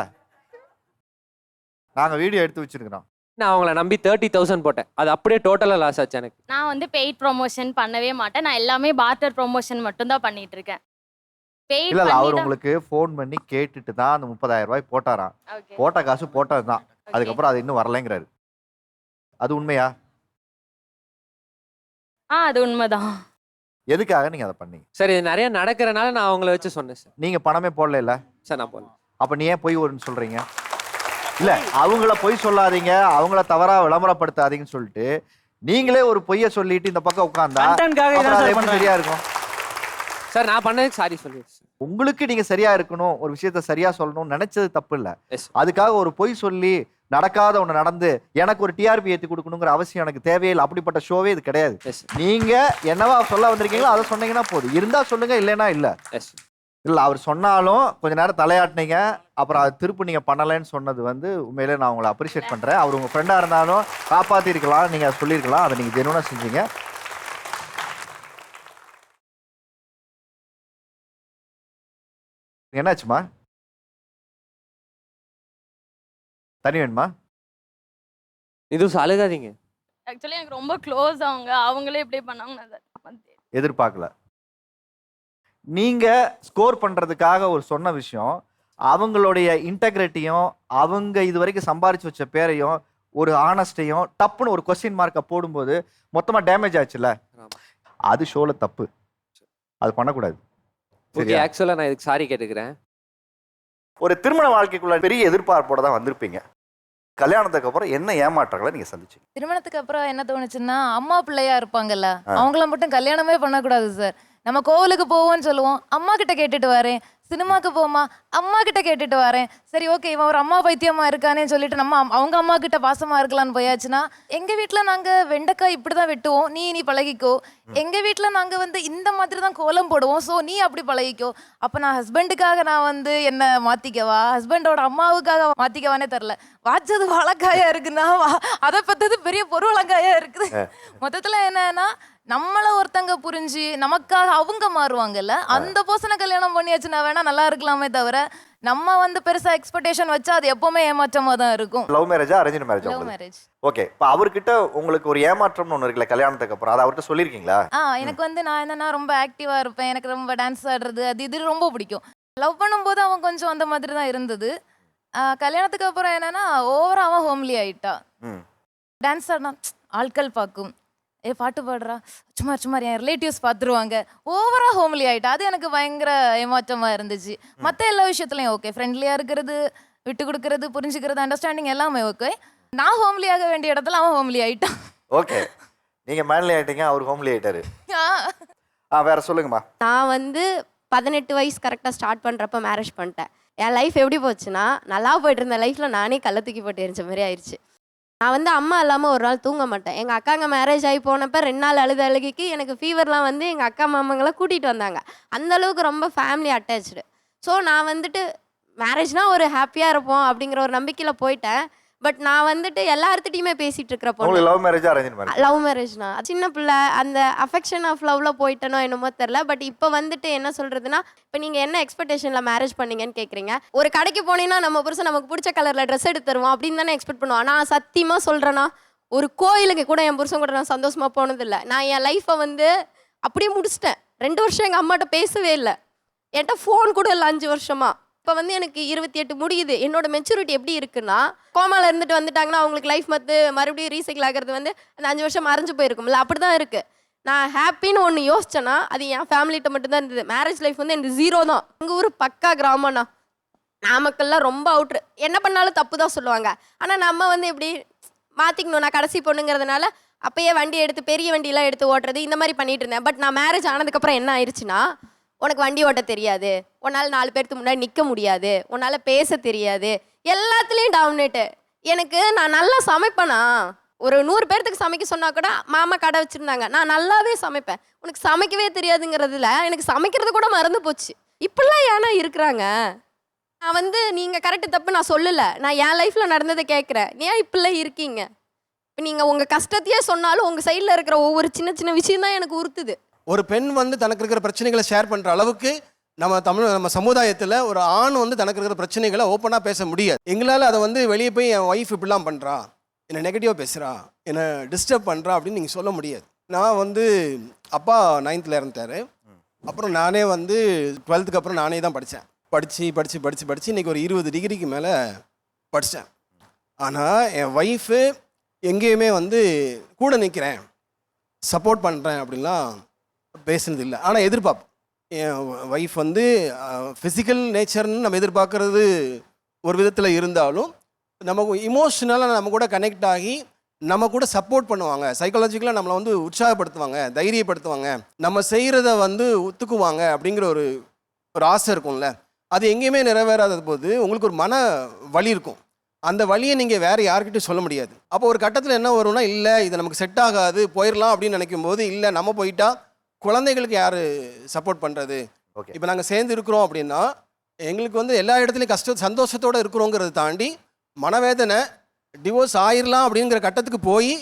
நாங்க வீடியோ எடுத்து வச்சிருக்கிறோம். நான் அவங்கள நம்பி 30,000 போட்டேன். அது அப்படியே டோட்டலா லாஸ் ஆச்சு எனக்கு. நான் வந்து பெய்ட் ப்ரொமோஷன் பண்ணவே மாட்டேன். நான் எல்லாமே பார்ட்டர் ப்ரொமோஷன் மட்டும் தான் பண்ணிட்டு இருக்கேன். இல்ல அவர் உங்களுக்கு ஃபோன் பண்ணி கேட்டுட்டு தான் அந்த 30,000 ரூபாய் போட்டாராம். போட்ட காசு போட்டது தான். அதுக்கப்புறம் அது இன்னும் வரலைங்கிறாரு. அது உண்மையா? அது உண்மைதான். எதுக்காக நீங்க அதை பண்ணீங்க? சார் இது நிறைய நடக்கிறனால நான் அவங்கள வச்சு சொன்னேன் சார். நீங்க பணமே போடல இல்ல? சார் நான் போடல. அப்ப நீ ஏன் பொய் வரும்னு சொல்றீங்க? இல்ல அவங்கள பொய் சொல்லாதீங்க, அவங்கள தவறா விளம்பரப்படுத்தாதீங்கன்னு சொல்லிட்டு நீங்களே ஒரு பொய்ய சொல்லிட்டு இந்த பக்கம் உட்கார்ந்தா அப்புறம் அது எப்படி சரியா இருக்கும்? சார் நான் பண்ணதுக்கு சாரி சொல்லிடுறேன். உங்களுக்கு நீங்க சரியா இருக்கணும், ஒரு விஷயத்த சரியா சொல்லணும்னு நினைச்சது தப்பு இல்ல. Yes. அதுக்காக ஒரு பொய் சொல்லி நடக்காத ஒண்ணு நடந்து எனக்கு ஒரு டிஆர்பி ஏத்தி கொடுக்கணுங்கிற அவசியம் எனக்கு தேவையில்லை. அப்படிப்பட்ட ஷோவே இது கிடையாது. Yes. நீங்க என்னவா சொல்ல வந்திருக்கீங்களோ அதை சொன்னீங்கன்னா போதும். இருந்தா சொல்லுங்க, இல்லைன்னா இல்ல. Yes. இல்ல அவர் சொன்னாலும் கொஞ்ச நேரம் தலையாட்டினீங்க, அப்புறம் அது திருப்பி நீங்க பண்ணலைன்னு சொன்னது உண்மையிலே நான் உங்களை அப்ரிஷியேட் பண்றேன். அவர் உங்க ஃப்ரெண்டா இருந்தாலும் காப்பாத்தி இருக்கலாம், நீங்க சொல்லியிருக்கலாம், அதை நீங்க ஜெனுவனா செஞ்சீங்க. என்னாச்சுமா? தனி வேணுமா? இது அழுகாதீங்க. ஆக்சுவலி எனக்கு ரொம்ப க்ளோஸ் அவங்களே இப்படி பண்ணாங்க எதிர்பார்க்கல. நீங்க ஸ்கோர் பண்றதுக்காக ஒரு சொன்ன விஷயம், அவங்களுடைய இன்டெகிரிட்டியும் அவங்க இது வரைக்கும் சம்பாரிச்சு வச்ச பேரையும் ஒரு ஆனஸ்டையும் டப்புன்னு ஒரு கொஸ்டின் மார்க்கை போடும்போது மொத்தமா டேமேஜ் ஆச்சுல்ல, அது ஷோல தப்பு. அது பண்ணக்கூடாது. ஓகே, ஆக்சுவலா நான் இதுக்கு சாரி கேட்டுக்கிறேன். ஒரு திருமண வாழ்க்கைக்குள்ள பெரிய எதிர்பார்ப்போட தான் வந்திருப்பீங்க. கல்யாணத்துக்கு அப்புறம் என்ன ஏமாற்றங்களை நீங்க சந்திச்சீங்க? திருமணத்துக்கு அப்புறம் என்ன தோணுச்சுன்னா, அம்மா பிள்ளையா இருப்பாங்கல்ல, அவங்கள மட்டும் கல்யாணமே பண்ணக்கூடாது சார். நம்ம கோவிலுக்கு போவோம்னு சொல்லுவோம், அம்மா கிட்ட கேட்டுட்டு வரேன். சினிமாக்கு போமா, அம்மா கிட்ட கேட்டுட்டு வரேன். சரி ஓகே, இவன் ஒரு அம்மா பைத்தியமா இருக்கானே சொல்லிட்டு நம்ம அவங்க அம்மா கிட்ட பாசமா இருக்கலாம்னு போயாச்சுன்னா, எங்க வீட்டுல நாங்க வெண்டைக்காய் இப்படிதான் வெட்டுவோம், நீ பழகிக்கோ. எங்க வீட்டுல நாங்க இந்த மாதிரி தான் கோலம் போடுவோம், ஸோ நீ அப்படி பழகிக்கோ. அப்ப நான் ஹஸ்பண்டுக்காக நான் என்ன மாத்திக்கவா, ஹஸ்பண்டோட அம்மாவுக்காக மாத்திக்கவானே தெரில. வாச்சது வழக்காயா இருக்குன்னா அதை பத்தது பெரிய பொருளங்காயா இருக்குது. மொத்தத்துல என்னன்னா, நம்மள ஒருத்தங்க புரிஞ்சு நமக்காக அவங்க மாறுவாங்கல்ல, அந்த பர்சனை கல்யாணம் பண்ணியாச்சுன்னா வேணா நல்லா இருக்கலாமே தவிர, நம்ம பெருசா எக்ஸ்பெக்டேஷன் வச்சா அது எப்பவுமே ஏமாற்றமா தான் இருக்கும். லவ் மேரேஜா அரேஞ்ச் மேரேஜா? Love marriage. ஓகே, இப்போ அவர்கிட்ட உங்களுக்கு ஒரு ஏமாற்றம்னு ஒன்று இருக்குல்ல கல்யாணத்துக்கு அப்புறம், அதை அவர்கிட்ட சொல்லியிருக்கீங்களா? எனக்கு நான் என்னன்னா ரொம்ப ஆக்டிவா இருப்பேன், எனக்கு ரொம்ப டான்ஸ் ஆடுறது அது இது ரொம்ப பிடிக்கும். லவ் பண்ணும்போது அவன் கொஞ்சம் அந்த மாதிரி தான் இருந்தது. கல்யாணத்துக்கு அப்புறம் என்னன்னா ஓவரா அவன் ஹோம்லி ஆயிட்டா. டான்ஸ் ஆடினா ஆட்கள் பார்க்கும், பாட்டு பாடுறா, சும்மா சும்மா என் ரிலேட்டிவ்ஸ் பார்த்துருவாங்க, ஓவரா ஹோம்லி ஆயிட்டா. அது எனக்கு பயங்கர ஏமாற்றமா இருந்துச்சு. மற்ற எல்லா விஷயத்துலையும் ஓகே, ஃப்ரெண்ட்லியா இருக்கிறது, விட்டு கொடுக்கறது, புரிஞ்சுக்கிறது, அண்டர்ஸ்டாண்டிங் எல்லாமே ஓகே. நான் ஹோம்லி ஆக வேண்டிய இடத்துல அவன் ஹோம்லி ஆயிட்டான். ஓகே, நீங்க மேன்லி ஆயிட்டீங்க, அவர் ஹோம்லி ஆயிட்டாரு. வேற சொல்லுங்கம்மா. நான் 18 வயசு கரெக்டாக ஸ்டார்ட் பண்ணுறப்ப மேரேஜ் பண்ணிட்டேன். என் லைஃப் எப்படி போச்சுன்னா, நல்லா போயிட்டு இருந்த லைஃப்பில் நானே கள்ள தூக்கி போட்டு எரிஞ்ச மாதிரி ஆயிடுச்சு. நான் அம்மா இல்லாமல் ஒரு நாள் தூங்க மாட்டேன். எங்கள் அக்காங்க மேரேஜ் ஆகி போனப்போ 2 நாள் அழுகைக்கு எனக்கு ஃபீவர்லாம் எங்கள் அக்கா மாமங்களை கூட்டிகிட்டு வந்தாங்க. அந்தளவுக்கு ரொம்ப ஃபேமிலி அட்டாச்சு. ஸோ நான் மேரேஜ்னால் ஒரு ஹாப்பியாக இருப்போம் அப்படிங்கிற ஒரு நம்பிக்கையில் போயிட்டேன். பட் நான் எல்லார்த்திட்டையுமே பேசிகிட்டு இருக்கிற பொண்ணு. லவ் மேரேஜா அரேஞ்ச் மேரேஜ்? லவ் மேரேஜ்னா சின்ன பிள்ளை, அந்த அஃபெக்ஷன் ஆஃப் லவ்ல போயிட்டனோ என்னமோ தெரில. பட் இப்போ என்ன சொல்கிறதுனா, இப்போ நீங்கள் என்ன எக்ஸ்பெக்டேஷனில் மேரேஜ் பண்ணீங்கன்னு கேட்குறீங்க. ஒரு கடைக்கு போனீங்கன்னா நம்ம புருஷன் நமக்கு பிடிச்ச கலரில் ட்ரெஸ் எடுத்து தருவோம் அப்படின்னு தானே எக்ஸ்பெக்ட் பண்ணுவோம். நான் சத்தியமாக சொல்கிறேன்னா, ஒரு கோயிலுக்கு கூட என் புருஷன் கூட நான் சந்தோஷமாக போனதில்லை. நான் என் லைஃப்பை அப்படியே முடிச்சிட்டேன். 2 வருஷம் எங்கள் அம்மாட்ட பேசவே இல்லை, என்கிட்ட ஃபோன் கூட இல்லை 5 வருஷமா. இப்போ எனக்கு 28 முடியுது. என்னோட மெச்சூரிட்டி எப்படி இருக்குன்னா, கோமால இருந்துட்டு வந்துட்டாங்கன்னா அவங்களுக்கு லைஃப் மறுபடியும் ரீசைக்கிள் ஆகிறது அந்த 5 வருஷம் மறைஞ்சு போயிருக்கும்ல, அப்படி தான் இருக்குது. நான் ஹாப்பின்னு ஒன்று யோசிச்சேன்னா அது என் ஃபேமிலிகிட்ட மட்டும்தான் இருந்தது. மேரேஜ் லைஃப் எனக்கு 0 தான். எங்கள் ஊர் பக்கா கிராமம்ண்ணா, நாமக்கல்லாம் ரொம்ப அவுட்ரு. என்ன பண்ணாலும் தப்பு தான் சொல்லுவாங்க. ஆனால் நம்ம எப்படி மாற்றிக்கணும், நான் கடைசி பொண்ணுங்கிறதுனால அப்போயே வண்டி எடுத்து பெரிய வண்டியெலாம் எடுத்து ஓட்டுறது இந்த மாதிரி பண்ணிட்டு இருந்தேன். பட் நான் மேரேஜ் ஆனதுக்கப்புறம் என்ன ஆயிடுச்சுன்னா, உனக்கு வண்டி ஓட்ட தெரியாது, உன்னால் 4 பேருக்கு முன்னாடி நிற்க முடியாது, உன்னால் பேச தெரியாது, எல்லாத்துலேயும் டாமினேட்டு. நான் நல்லா சமைப்பேனா, ஒரு 100 பேர்த்துக்கு சமைக்க சொன்னால் கூட மாமா கடை வச்சுருந்தாங்க, நான் நல்லாவே சமைப்பேன். உனக்கு சமைக்கவே தெரியாதுங்கிறதுல எனக்கு சமைக்கிறது கூட மறந்து போச்சு. இப்படிலாம் ஏன்னா இருக்கிறாங்க. நான் நீங்கள் கரெக்டு தப்பு நான் சொல்லலை, நான் என் லைஃப்பில் நடந்ததை கேட்குறேன். ஏன் இப்படிலாம் இருக்கீங்க? இப்போ நீங்கள் உங்கள் கஷ்டத்தையே சொன்னாலும் உங்கள் சைடில் இருக்கிற ஒவ்வொரு சின்ன சின்ன விஷயம் தான் எனக்கு உறுத்துது. ஒரு பெண் தனக்கு இருக்கிற பிரச்சனைகளை ஷேர் பண்ணுற அளவுக்கு நம்ம சமுதாயத்தில் ஒரு ஆண் தனக்கு இருக்கிற பிரச்சனைகளை ஓப்பனாக பேச முடியாது. எங்களால் அதை வெளியே போய் என் ஒய்ஃப் இப்படிலாம் பண்ணுறா, என்னை நெகட்டிவாக பேசுகிறா, என்னை டிஸ்டர்ப் பண்ணுறா அப்படின்னு நீங்கள் சொல்ல முடியாது. நான் அப்பா 9th இறந்துட்டாரு. அப்புறம் நானே 12th அப்புறம் நானே தான் படித்தேன். படித்து இன்றைக்கி ஒரு 20 டிகிரிக்கு மேலே படித்தேன். ஆனால் என் ஒய்ஃபு எங்கேயுமே கூட நிற்கிறேன், சப்போர்ட் பண்ணுறேன் அப்படின்லாம் பேசுனது இல்லை. ஆனால் எதிர்பார்ப்பேன், என் ஒய்ஃப் வந்து ஃபிசிக்கல் நேச்சர்னு நம்ம எதிர்பார்க்கறது ஒரு விதத்தில் இருந்தாலும் நமக்கு இமோஷ்னலாக நம்ம கூட கனெக்ட் ஆகி நம்ம கூட சப்போர்ட் பண்ணுவாங்க, சைக்காலஜிக்கலாக நம்மளை வந்து உற்சாகப்படுத்துவாங்க, தைரியப்படுத்துவாங்க, நம்ம செய்கிறத வந்து ஒத்துக்குவாங்க அப்படிங்கிற ஒரு ஆசை இருக்கும்ல. அது எங்கேயுமே நிறைவேறாத போது உங்களுக்கு ஒரு மன வலி இருக்கும். அந்த வலியை நீங்கள் வேறு யார்கிட்டையும் சொல்ல முடியாது. அப்போ ஒரு கட்டத்தில் என்ன வரும்னா, இல்லை இது நமக்கு செட் ஆகாது போயிடலாம் அப்படின்னு நினைக்கும் போது, இல்லை நம்ம போயிட்டா குழந்தைகளுக்கு யார் சப்போர்ட் பண்ணுறது? ஓகே, இப்போ நாங்கள் சேர்ந்து இருக்கிறோம் அப்படின்னா எங்களுக்கு வந்து எல்லா இடத்துலையும் சந்தோஷத்தோடு இருக்கிறோங்கிறத தாண்டி மனவேதனை, டிவோர்ஸ் ஆயிடலாம் அப்படிங்கிற கட்டத்துக்கு போய்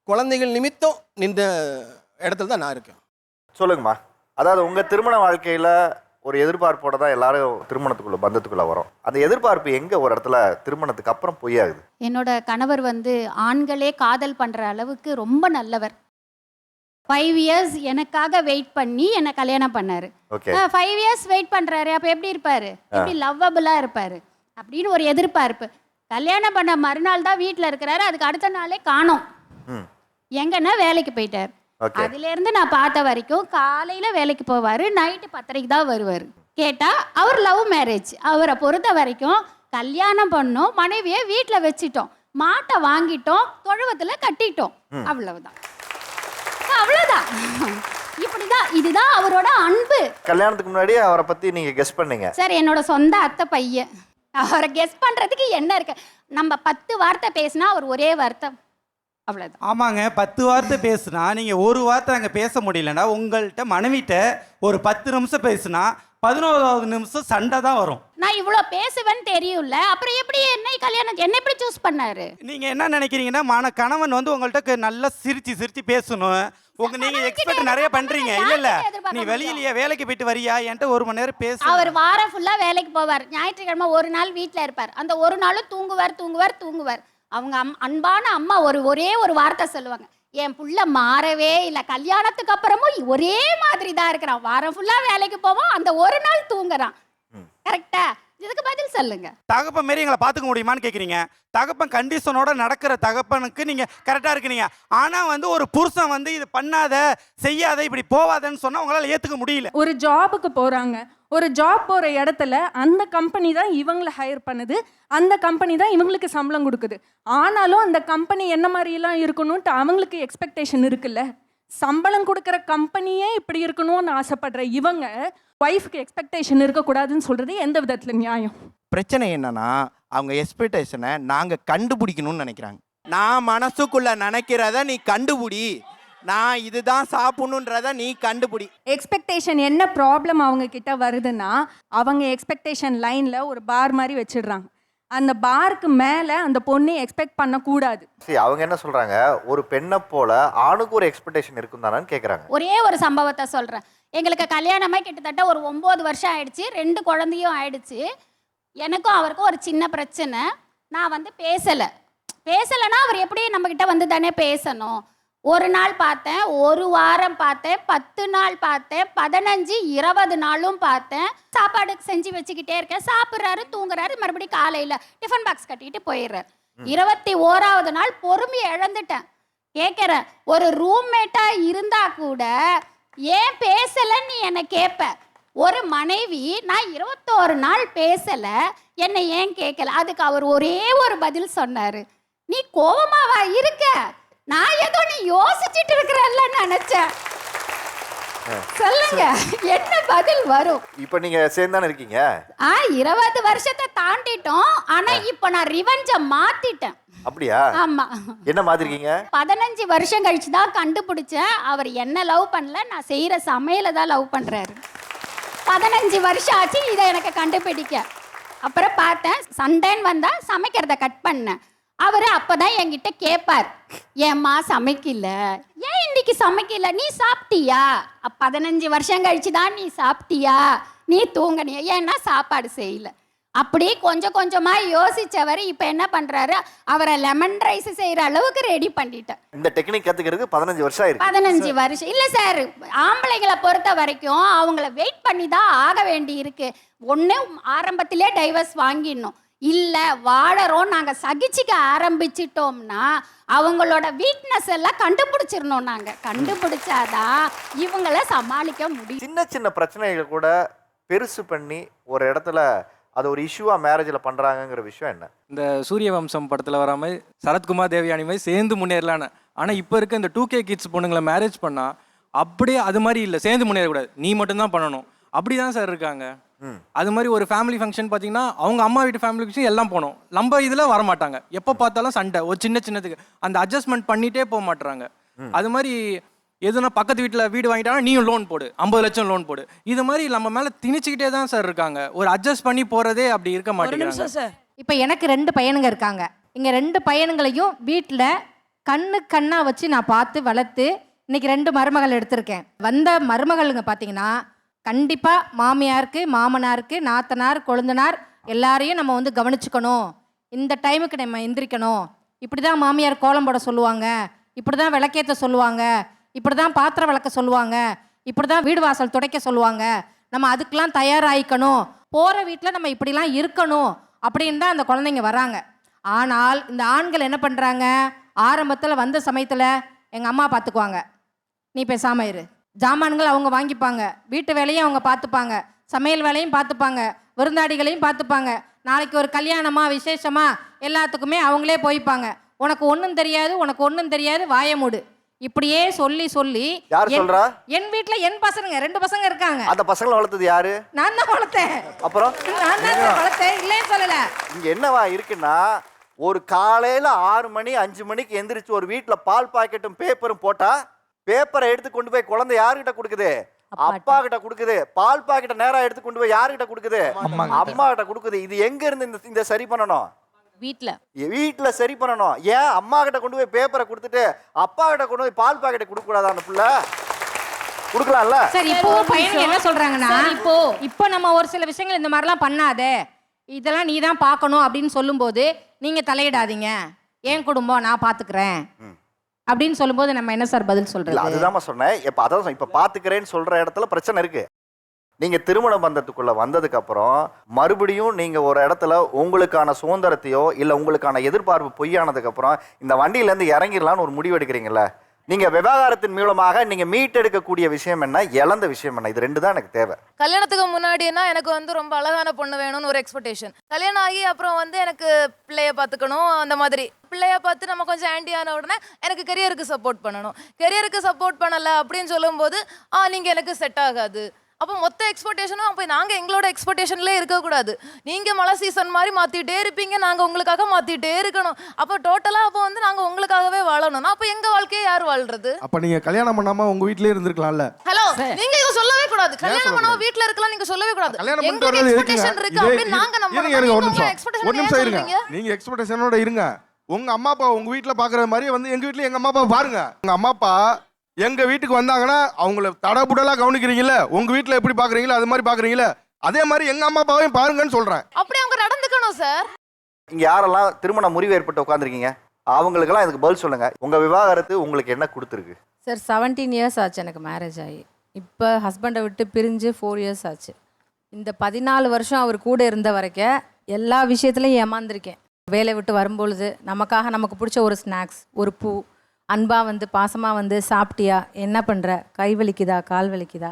குழந்தைகள் நிமித்தம் நின்ற இடத்துல தான் நான் இருக்கேன். சொல்லுங்கம்மா. அதாவது உங்கள் திருமண வாழ்க்கையில் ஒரு எதிர்பார்ப்போட தான் எல்லாரும் திருமணத்துக்குள்ள பந்தத்துக்குள்ளே வரும். அந்த எதிர்பார்ப்பு எங்கே ஒரு இடத்துல திருமணத்துக்கு அப்புறம் பொய்யாகுது? என்னோட கணவர் வந்து ஆண்களே காதல் பண்ணுற அளவுக்கு ரொம்ப நல்லவர். 5 இயர்ஸ் எனக்காக வெயிட் பண்ணி என்னை கல்யாணம் பண்ணாரு. ஓகே, 5 இயர்ஸ் வெயிட் பண்ணுறாரு, அப்போ எப்படி இருப்பார்? எப்படி லவ்வபுளாக இருப்பார் அப்படின்னு ஒரு எதிர்பார்ப்பு. கல்யாணம் பண்ண மறுநாள் தான் வீட்டில் இருக்கிறாரு, அதுக்கு அடுத்த நாளே காணோம். எங்கன்னா வேலைக்கு போயிட்டார். அதுலேருந்து நான் பார்த்த வரைக்கும் காலையில் வேலைக்கு போவார், நைட்டு 10:30 தான் வருவார். கேட்டால் அவர் லவ் மேரேஜ். அவரை பொறுத்த வரைக்கும் கல்யாணம் பண்ணோம், மனைவியை வீட்டில் வச்சிட்டோம், மாட்டை வாங்கிட்டோம், தொழுவத்தில் கட்டிட்டோம், அவ்வளவுதான். அவ்வளவுதான். இப்படிதான், இதுதான் அவரோட அன்பு. கல்யாணத்துக்கு முன்னாடி அவரை பற்றி நீங்கள் கெஸ் பண்ணீங்க சார். என்னோட சொந்த அத்தை பையன். அவரை கெஸ் பண்றதுக்கு என்ன இருக்கு? நம்ம 10 வார்த்தை பேசினா அவர் ஒரே வார்த்தை, அவ்வளவுதான். ஆமாங்க, 10 வார்த்தை பேசுனா நீங்க ஒரு வார்த்தை அங்கே பேச முடியலன்னா உங்கள்கிட்ட மனைவிட்ட ஒரு 10 நிமிஷம் பேசுனா 11வது நிமிஷம் சண்டை தான் வரும். நான் இவ்வளோ பேசுவேன்னு தெரியும்ல, அப்புறம் எப்படி என்ன கல்யாணம் என்ன எப்படி சூஸ் பண்ணாரு? நீங்க என்ன நினைக்கிறீங்கன்னா கணவன் வந்து உங்கள்கிட்ட நல்லா சிரிச்சு பேசணும். நீங்க எக்ஸ்பெக்ட் நிறைய பண்றீங்க. இல்ல நீ வெளியிலேயே வேலைக்கு போயிட்டு வரியா, என்கிட்ட 1 மணி நேரம் பேசு. அவர் வாரம் ஃபுல்லா வேலைக்கு போவார், ஞாயிற்றுக்கிழமை ஒரு நாள் வீட்டில் இருப்பார். அந்த ஒரு நாளும் தூங்குவார். அவங்க அன்பான அம்மா ஒரே ஒரு வார்த்தை சொல்லுவாங்க, என் புள்ள மாறவே இல்லை, கல்யாணத்துக்கு அப்புறமும் ஒரே மாதிரி தான் இருக்கிறான், வாரம் ஃபுல்லா வேலைக்கு போவோம், அந்த ஒரு நாள் தூங்குறான். கரெக்டா? இதுக்கு பதில் சொல்லுங்க. தகப்பன் மாரி எங்களை பார்த்துக்க முடியுமான்னு கேட்குறீங்க. தகப்பன் கண்டிஷனோட நடக்கிற தகப்பனுக்கு நீங்க கரெக்டாக இருக்கிறீங்க. ஆனால் வந்து ஒரு புருஷன் வந்து இது பண்ணாத செய்யாத இப்படி போவாதன்னு சொன்னால் உங்களால் ஏற்றுக்க முடியல. ஒரு ஜாபுக்கு போகிறாங்க, ஒரு ஜாப் போகிற இடத்துல அந்த கம்பெனி தான் இவங்களை ஹையர் பண்ணுது, அந்த கம்பெனி தான் இவங்களுக்கு சம்பளம் கொடுக்குது. ஆனாலும் அந்த கம்பெனி என்ன மாதிரிலாம் இருக்கணும்ட்டு அவங்களுக்கு எக்ஸ்பெக்டேஷன் இருக்குல்ல. சம்பளம் கொடுக்குற கம்பெனியே இப்படி இருக்கணும்னு ஆசைப்படுற இவங்க ஒய்ஃப்க்கு எக்ஸ்பெக்டேஷன் இருக்கக்கூடாதுன்னு சொல்கிறது எந்த விதத்தில் நியாயம்? பிரச்சனை என்னன்னா, அவங்க எக்ஸ்பெக்டேஷனை நாங்கள் கண்டுபிடிக்கணும்னு நினைக்கிறாங்க. நான் மனசுக்குள்ள நினைக்கிறத நீ கண்டுபிடி, நான் இதுதான் சாப்பிடணுன்றத நீ கண்டுபிடி. எக்ஸ்பெக்டேஷன் என்ன ப்ராப்ளம் அவங்க கிட்ட வருதுன்னா, அவங்க எக்ஸ்பெக்டேஷன் லைனில் ஒரு பார் மாதிரி வச்சிடுறாங்க. அந்த பாருக்கு மேலே அந்த பொண்ணை எக்ஸ்பெக்ட் பண்ணக்கூடாது. சரி, அவங்க என்ன சொல்றாங்க, ஒரு பெண்ணை போல ஆணுக்கு ஒரு எக்ஸ்பெக்டேஷன் இருக்கும் தானு கேட்குறாங்க. ஒரே ஒரு சம்பவத்தை சொல்கிறேன். எங்களுக்கு கல்யாணமே கிட்டத்தட்ட ஒரு 9 வருஷம் ஆயிடுச்சு, 2 குழந்தையும் ஆயிடுச்சு. எனக்கும் அவருக்கும் ஒரு சின்ன பிரச்சனை. நான் வந்து பேசலைன்னா அவர் எப்படி நம்மக்கிட்ட வந்து தானே பேசணும். ஒரு நாள் பார்த்தேன், ஒரு வாரம் பார்த்தேன், 10 நாள் பார்த்தேன், 15, 20 நாளும் பார்த்தேன். சாப்பாடு செஞ்சு வச்சுக்கிட்டே இருக்கேன், சாப்பிட்றாரு, தூங்குறாரு, மறுபடியும் காலையில் டிஃபன் பாக்ஸ் கட்டிட்டு போயிடுறாரு. 21வது நாள் பொறுமையை இழந்துட்டேன். கேட்குறேன், ஒரு ரூம்மேட்டாக இருந்தா கூட ஏன் பேசலைன்னு நீ என்னை கேட்ப. ஒரு மனைவி நான் 21 நாள் பேசலை, என்னை ஏன் கேட்கல? அதுக்கு அவர் ஒரே ஒரு பதில் சொன்னார், நீ கோவமாவா இருக்க? நான் ஏதோ நீ யோசிச்சுட்டு இருக்கிறல்ல நினைச்சேன். சொல்லுங்க, என்ன பதில் வரும்? இப்போ நீங்க சேர்ந்தானே இருக்கீங்க. 20 வருஷத்தை தாண்டிட்டோம். ஆனா இப்போ நான் ரிவெஞ்ச மாத்திட்டேன். அப்படியா? ஆமா. என்ன மாத்திருக்கீங்க? 15 வருஷம் கழிச்சு தான் கண்டுபிடிச்சேன், அவர் என்ன லவ் பண்ணல, நான் செய்யற சமையலை தான் லவ் பண்றாரு. 15 வருஷம் ஆச்சு இதை எனக்கு கண்டுபிடிக்க. அப்புறம் பார்த்தேன், சண்டைன்னு வந்தா சமைக்கிறத கட் பண்ணேன். அவர் அப்பதான் என்கிட்ட கேட்பார், ஏம்மா சமைக்கல, ஏன் இன்னைக்கு சமைக்கல, நீ சாப்பிட்டியா? 15 வருஷம் கழிச்சு தான் நீ சாப்பிட்டியா, நீ தூங்கினியா, ஏன்னா சாப்பாடு செய்யல. அப்படி கொஞ்சம் கொஞ்சமா யோசிச்சவர் இப்ப என்ன பண்றாரு, அவரை லெமன் ரைஸ் செய்யற அளவுக்கு ரெடி பண்ணிட்டேன். இந்த டெக்னிக் கத்துக்கிறதுக்கு 15 வருஷம் ஆயிருக்கு. 15 வருஷம் இல்ல சார், ஆம்பளைங்களை பொறுத்த வரைக்கும் அவங்கள வெயிட் பண்ணி தான் ஆக வேண்டி இருக்கு. ஒண்ணு ஆரம்பத்திலே டைவர்ஸ் வாங்கிடணும், இல்ல வாழறோம் நாங்க சகிச்சுக்க ஆரம்பிச்சிட்டோம்னா அவங்களோட வீக்னஸ் எல்லாம் கண்டுபிடிச்சிடணும். நாங்க கண்டுபிடிச்சாதான் இவங்கள சமாளிக்க முடியும். சின்ன சின்ன பிரச்சனைகள் கூட பெருசு பண்ணி ஒரு இடத்துல அது ஒரு இஷ்யூவா மேரேஜ்ல பண்றாங்கங்கிற விஷயம் என்ன? இந்த சூரிய வம்சம் படத்தில் வர மாதிரி சரத்குமார் தேவயானி மாதிரி சேர்ந்து முன்னேறலான்னு. ஆனால் இப்போ இருக்க இந்த 2K கிட்ஸ் பொண்ணுங்களை மேரேஜ் பண்ணால் அப்படியே அது மாதிரி இல்லை, சேர்ந்து முன்னேறக்கூடாது, நீ மட்டும்தான் பண்ணணும், அப்படி தான் சார் இருக்காங்க. அது மாதிரி ஒரு ஃபேமிலி ஃபங்க்ஷன் பார்த்தீங்கன்னா அவங்க அம்மா வீட்டு ஃபேமிலி ஃபங்க்ஷன் எல்லாம் போனோம், நம்ம இதில் வரமாட்டாங்க, எப்போ பார்த்தாலும் சண்டை, ஒரு சின்னத்துக்கு அந்த அட்ஜஸ்ட்மெண்ட் பண்ணிகிட்டே போக மாட்டுறாங்க. அது மாதிரி எதுனா பக்கத்து வீட்டில் வீடு வாங்கிட்டாங்கன்னா நீயும் லோன் போடு, 50 லட்சம் லோன் போடு, இது மாதிரி நம்ம மேலே திணிச்சுக்கிட்டே தான் சார் இருக்காங்க. ஒரு அட்ஜஸ்ட் பண்ணி போகிறதே அப்படி இருக்க மாட்டேங்கிறாங்க சார். இப்போ எனக்கு 2 பையனுங்க இருக்காங்க. இங்கே 2 பையனுங்களையும் வீட்டில் கண்ணா வச்சு நான் பார்த்து வளர்த்து இன்னைக்கு 2 மருமகள் எடுத்திருக்கேன். வந்த மருமகளுங்க பார்த்தீங்கன்னா கண்டிப்பாக மாமியாருக்கு, மாமனாருக்கு, நாத்தனார், கொழுந்தனார் எல்லாரையும் நம்ம வந்து கவனிச்சுக்கணும். இந்த டைமுக்கு நம்ம எந்திரிக்கணும். இப்படி தான் மாமியார் கோலம் போட சொல்லுவாங்க, இப்படி தான் விளக்கேற்ற சொல்லுவாங்க, இப்படி தான் பாத்திரம் விளக்க சொல்லுவாங்க, இப்படி தான் வீடு வாசல் துடைக்க சொல்லுவாங்க, நம்ம அதுக்கெலாம் தயாராகிக்கணும், போகிற வீட்டில் நம்ம இப்படிலாம் இருக்கணும் அப்படின்னு தான் அந்த குழந்தைங்க வராங்க. ஆனால் இந்த ஆண்கள் என்ன பண்ணுறாங்க, ஆரம்பத்தில் வந்த சமயத்தில் எங்கள் அம்மா பார்த்துக்குவாங்க, நீ பேசாமல் இரு, ஜாமான்கள் அவங்க வாங்கிப்பாங்க, வீட்டு வேலையும் அவங்க பார்த்துப்பாங்க, சமையல் வேலையும் பார்த்துப்பாங்க, விருந்தாடிகளையும் பார்த்துப்பாங்க, நாளைக்கு ஒரு கல்யாணமா விசேஷமா எல்லாத்துக்குமே அவங்களே போய்ப்பாங்க, உனக்கு ஒன்றும் தெரியாது, உனக்கு ஒன்றும் தெரியாது, வாய மூடு, இப்படியே சொல்லி சொல்லி. யார் சொல்றா? என் வீட்டில் என் பசங்க 2 பசங்க இருக்காங்க. அந்த பசங்களை வளர்த்தது யாரு? நான் தான் வளர்த்தேன். அப்புறம் நான் தான் வளர்த்தேன், இல்லைன்னு சொல்லல. இங்க என்னவா இருக்குன்னா, ஒரு காலையில 6 மணி 5 மணிக்கு எந்திரிச்சு ஒரு வீட்டுல பால் பாக்கெட்டும் பேப்பரும் போட்டா, பேப்பரை எடுத்து கொண்டு போய் குழந்தை யாருகிட்ட கொடுக்குது? அப்பா கிட்ட கொடுக்குது. பால் பாக்கெட்டை நேரா எடுத்து கொண்டு போய் யாருகிட்ட கொடுக்குது? அம்மா கிட்ட கொடுக்குது. இது எங்க இருந்து இந்த சரி பண்ணணும்? வீட்டுல சரி பண்ணணும். ஏன் அம்மா கிட்ட கொண்டு போய் பேப்பரை கொடுத்துட்டு அப்பா கிட்ட கொண்டு போய் பால் பாக்கெட்டை கொடுக்க கூடாதா? அந்த புள்ள கொடுக்கலாம்ல. சரி, இப்போ பையனுங்க என்ன சொல்றாங்கன்னா, இப்போ நம்ம ஒரு சில விஷயங்கள் இந்த மாதிரிலாம் பண்ணாதே, இதெல்லாம் நீ தான் பார்க்கணும் அப்படின்னு சொல்லும்போது நீங்க தலையிடாதீங்க, என் குடும்பம் நான் பாத்துக்கிறேன் அப்படின்னு சொல்லும்போது நம்ம என்ன சார் பதில் சொல்றது? அதுதான் சொன்னேன். இப்ப பாத்துக்கிறேன்னு சொல்ற இடத்துல பிரச்சனை இருக்கு. நீங்க திருமண பந்தத்துக்குள்ள வந்ததுக்கு அப்புறம் மறுபடியும் நீங்க ஒரு இடத்துல உங்களுக்கான சுதந்திரத்தையோ இல்ல உங்களுக்கான எதிர்பார்ப்பு பொய்யானதுக்கு அப்புறம் இந்த வண்டியில இருந்து இறங்கிடலாம்னு ஒரு முடிவு எடுக்கிறீங்கல்ல, நீங்க விவாகரத்தின் மூலமாக நீங்க மீட்டெடுக்கக்கூடிய விஷயம் என்ன, இழந்த விஷயம் என்ன? இது 2 தான் எனக்கு தேவை. கல்யாணத்துக்கு முன்னாடினா எனக்கு வந்து ரொம்ப அழகான பொண்ணு வேணும்னு ஒரு எக்ஸ்பெக்டேஷன். கல்யாணம் ஆகி அப்புறம் வந்து எனக்கு பிள்ளைய பார்த்துக்கணும், அந்த மாதிரி பிள்ளைய பார்த்து நம்ம கொஞ்சம் ஆண்டி ஆன உடனே எனக்கு கெரியருக்கு சப்போர்ட் பண்ணணும். கெரியருக்கு சப்போர்ட் பண்ணலை அப்படின்னு சொல்லும்போது நீங்கள் எனக்கு செட் ஆகாது. அப்போ மொத்த எக்ஸ்பெக்டேஷனும் அப்போ நாங்கள் எங்களோட எக்ஸ்பெக்டேஷன்லேயே இருக்கக்கூடாது. நீங்கள் மழை சீசன் மாதிரி மாற்றிட்டே இருப்பீங்க, நாங்கள் உங்களுக்காக மாற்றிட்டே இருக்கணும். அப்போ டோட்டலாக அப்போ வந்து நாங்கள் உங்களுக்காகவே வாழணும். அப்போ எங்கள் வாழ்க்கையை யார் வாழ்றது? அப்போ நீங்கள் கல்யாணம் பண்ணாமல் உங்கள் வீட்டிலே இருந்திருக்கலாம்ல. ஹலோ, நீங்கள் இதை சொல்லவே கூடாது. கல்யாணம் பண்ணாமல் வீட்டில் இருக்கலாம் நீங்கள் சொல்லவே கூடாது. எங்களுக்கு எக்ஸ்பெக்டேஷன் இருக்கு அப்படின்னு நாங்கள் நம்ம ஒரு நிமிஷம் இருங்க. நீங்கள் எக்ஸ்பெக்டேஷனோட இருங்க. உங்க அம்மா அப்பா உங்க வீட்டில் பார்க்குற மாதிரி வந்து எங்க வீட்டில் எங்க அம்மா அப்பா பாருங்க. உங்க அம்மா அப்பா எங்க வீட்டுக்கு வந்தாங்கன்னா அவங்கள தடபுடலாக கவனிக்கிறீங்களா? உங்க வீட்டில் எப்படி பார்க்குறீங்களோ அது மாதிரி பார்க்குறீங்களா? அதே மாதிரி எங்க அம்மா அப்பாவையும் பாருங்கன்னு சொல்றேன். அப்படி அவங்க நடந்துக்கணும் சார். இங்க யாரெல்லாம் திருமண முறிவு ஏற்பட்டு உட்காந்துருக்கீங்க அவங்களுக்கெல்லாம் இதுக்கு பதில் சொல்லுங்க. உங்க விவாகரத்து உங்களுக்கு என்ன கொடுத்துருக்கு? சார் 17 இயர்ஸ் ஆச்சு எனக்கு மேரேஜ் ஆகி. இப்போ ஹஸ்பண்டை விட்டு பிரிஞ்சு 4 இயர்ஸ் ஆச்சு. இந்த 14 வருஷம் அவர் கூட இருந்த வரைக்கும் எல்லா விஷயத்துலையும் ஏமாந்துருக்கேன். வேலை விட்டு வரும்பொழுது நமக்காக நமக்கு பிடிச்ச ஒரு ஸ்நாக்ஸ், ஒரு பூ, அன்பாக வந்து பாசமாக வந்து சாப்பிட்டியா, என்ன பண்ணுற, கை வலிக்குதா, கால் வலிக்குதா,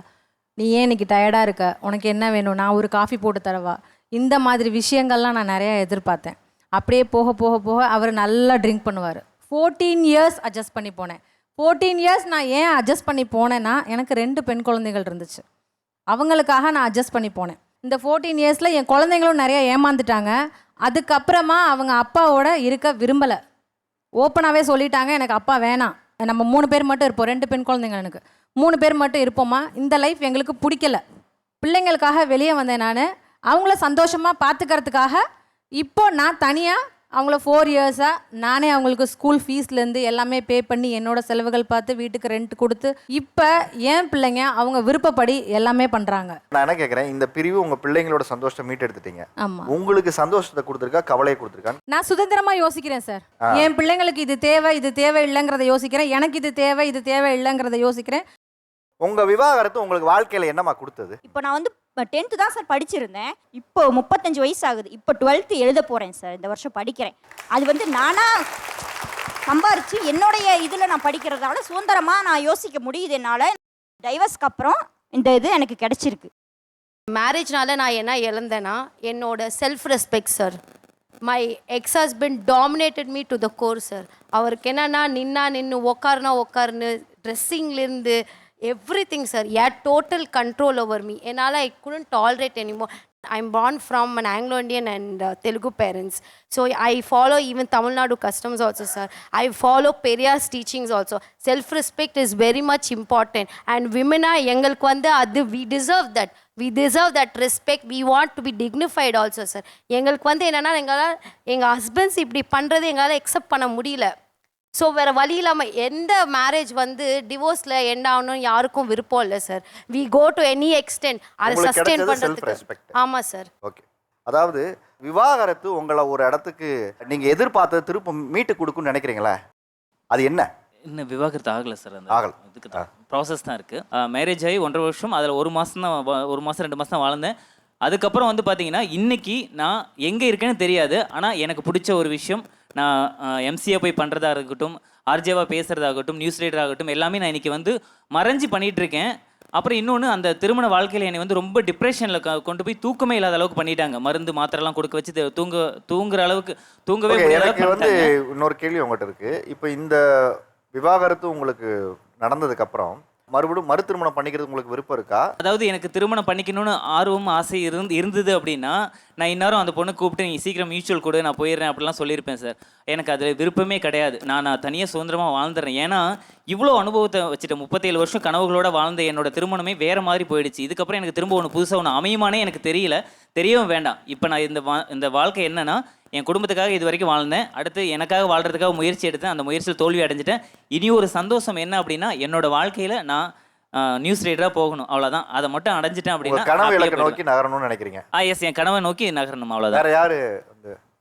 நீ ஏன் இன்னைக்கு டயர்டாக இருக்க, உனக்கு என்ன வேணும், நான் ஒரு காஃபி போட்டு தரவா, இந்த மாதிரி விஷயங்கள்லாம் நான் நிறையா எதிர்பார்த்தேன். அப்படியே போக போக போக அவர் நல்லா ட்ரிங்க் பண்ணுவார். 14 இயர்ஸ் அட்ஜஸ்ட் பண்ணி போனேன். 14 இயர்ஸ் நான் ஏன் அட்ஜஸ்ட் பண்ணி போனேன்னா எனக்கு 2 பெண் குழந்தைகள் இருந்துச்சு, அவங்களுக்காக நான் அட்ஜஸ்ட் பண்ணி போனேன். இந்த 14 இயர்ஸில் என் குழந்தைங்களும் நிறையா ஏமாந்துட்டாங்க. அதுக்கப்புறமா அவங்க அப்பாவோட இருக்க விரும்பலை, ஓப்பனாகவே சொல்லிட்டாங்க எனக்கு அப்பா வேணாம், நம்ம 3 பேர் மட்டும் இருப்போம், 2 பெண் குழந்தைங்க எனக்கு 3 பேர் மட்டும் இருப்போமா, இந்த லைஃப் எங்களுக்கு பிடிக்கல. பிள்ளைங்களுக்காக வெளியே வந்தேன் நான், அவங்கள சந்தோஷமாக பார்த்துக்கிறதுக்காக. இப்போ நான் தனியாக அவங்கள 4 இயர்ஸாக நானே அவங்களுக்கு ஸ்கூல் ஃபீஸ்லேருந்து எல்லாமே பே பண்ணி என்னோட செலவுகள் பார்த்து வீட்டுக்கு ரெண்ட் கொடுத்து இப்போ என் பிள்ளைங்க அவங்க விருப்பப்படி எல்லாமே பண்ணுறாங்க. நான் என்ன கேட்குறேன், இந்த பிரிவு உங்கள் பிள்ளைங்களோட சந்தோஷத்தை மீட்டு எடுத்துட்டீங்க. ஆமாம், உங்களுக்கு சந்தோஷத்தை கொடுத்துருக்கா, கவலையை கொடுத்துருக்கா? நான் சுதந்திரமாக யோசிக்கிறேன் சார். என் பிள்ளைங்களுக்கு இது தேவை, இது தேவை இல்லைங்கிறத யோசிக்கிறேன். எனக்கு இது தேவை, இது தேவை இல்லைங்கிறத யோசிக்கிறேன். உங்கள் விவாகரத்து உங்களுக்கு வாழ்க்கையில் என்னமா கொடுத்தது? இப்போ நான் வந்து 10th தான் சார் படிச்சிருந்தேன். இப்போ 35 வயசு ஆகுது. இப்போ 12th எழுத போகிறேன் சார். இந்த வருஷம் படிக்கிறேன். அது வந்து நானாக சம்பாரித்து என்னுடைய இதில் நான் படிக்கிறதால சுதந்திரமாக நான் யோசிக்க முடியுது என்னால். டைவர்ஸ்க்கு அப்புறம் இந்த இது எனக்கு கிடைச்சிருக்கு. மேரேஜ்னால நான் என்ன இழந்தேன்னா என்னோட self respect sir. My X husband dominated me to the core sir. அவருக்கு என்னன்னா நின்று உட்காருன்னு ட்ரெஸ்ஸிங்லேருந்து everything sir, he had total control over me. Enala I couldn't tolerate anymore. I'm born from an Anglo-Indian and Telugu parents, so I follow even Tamil Nadu customs also sir. I follow Periyar's teachings also. Self respect is very much important, and women are engalku vande adu we deserve that respect. We want to be dignified also sir. Engalku vande enna engala enga husbands இப்படி பண்றது எங்களால accept பண்ண முடியல. So வேறு வழி இல்லாமல் எந்த marriage வந்து டிவோர்ஸில் எண்ட் ஆகணும் யாருக்கும் விருப்பம் இல்லை sir. We go to any extent அதை சஸ்டெயின் பண்ணுறதுக்கு. ஆமாம் சார். ஓகே, அதாவது விவாகரத்து உங்களை ஒரு இடத்துக்கு நீங்கள் எதிர்பார்த்தது திரும்ப மீட்டு கொடுக்குன்னு நினைக்கிறீங்களா? அது என்ன? இன்னும் விவாகரத்து ஆகலை சார். அந்த ஆகலை, இதுக்கு தான் ப்ராசஸ் தான் இருக்குது. மேரேஜ் ஆகி 1.5 வருஷம், அதில் 1 மாதம் தான் 1 மாதம் 2 மாதம் தான் வாழ்ந்தேன். அதுக்கப்புறம் வந்து பார்த்தீங்கன்னா இன்றைக்கி நான் எங்கே இருக்கேன்னு தெரியாது. ஆனால் எனக்கு பிடிச்ச ஒரு விஷயம், நான் எம்சிஏ போய் பண்ணுறதா இருக்கட்டும், ஆர்ஜேவாக பேசுகிறதாகட்டும், நியூஸ் ரீடர் ஆகட்டும், எல்லாமே நான் இன்றைக்கி வந்து மறைஞ்சு பண்ணிகிட்ருக்கேன். அப்புறம் இன்னொன்று, அந்த திருமண வாழ்க்கையில் என்னை வந்து ரொம்ப டிப்ரெஷனில் கொண்டு போய் தூக்கமே இல்லாத அளவுக்கு பண்ணிட்டாங்க. மருந்து மாத்திரைலாம் கொடுக்க வச்சு தூங்குற அளவுக்கு தூங்கவே முடியாது. எனக்கு வந்து இன்னொரு கேள்வி உங்கள்கிட்ட இருக்குது. இப்போ இந்த விவாகரத்து உங்களுக்கு நடந்ததுக்கப்புறம் மறுபடியும் மறு திருமணம் பண்ணிக்கிறது உங்களுக்கு விருப்பம் இருக்கா? அதாவது எனக்கு திருமணம் பண்ணிக்கணும்னு ஆர்வம் ஆசை இருந்தது அப்படின்னா நான் இந்நேரம் அந்த பொண்ணு கூப்பிட்டு நீ சீக்கிரம் மியூச்சுவல் கொடு, நான் போயிடுறேன் அப்படிலாம் சொல்லியிருப்பேன் சார். எனக்கு அதில் விருப்பமே கிடையாது. நான் தனியாக சுதந்திரமாக வாழ்ந்துடுறேன். ஏன்னா இவ்வளோ அனுபவத்தை வச்சுட்டு 37 வருஷம் கனவுகளோட வாழ்ந்த என்னோட திருமணமே வேறு மாதிரி போயிடுச்சு. இதுக்கப்புறம் எனக்கு திரும்ப ஒன்று புதுசாக ஒன்று அமையுமானே எனக்கு தெரியவும் வேண்டாம். இப்போ நான் இந்த வாழ்க்கை என்னன்னா, என் குடும்பத்துக்காக இது வரைக்கும் வாழ்ந்தேன். அடுத்து எனக்காக வாழ்கிறதுக்காக முயற்சி எடுத்தேன். அந்த முயற்சியில் தோல்வி அடைஞ்சிட்டேன். இனி ஒரு சந்தோஷம் என்ன அப்படின்னா, என்னோட வாழ்க்கையில் நான் நியூஸ் ரீடராக போகணும், அவ்வளோதான். அதை மட்டும் அடைஞ்சிட்டேன் அப்படின்னா கனவு இலக்கை நோக்கி நகரணும்னு நினைக்கிறீங்க? எஸ், என் கனவை நோக்கி நகரணும், அவ்வளோதான். வேறு யார்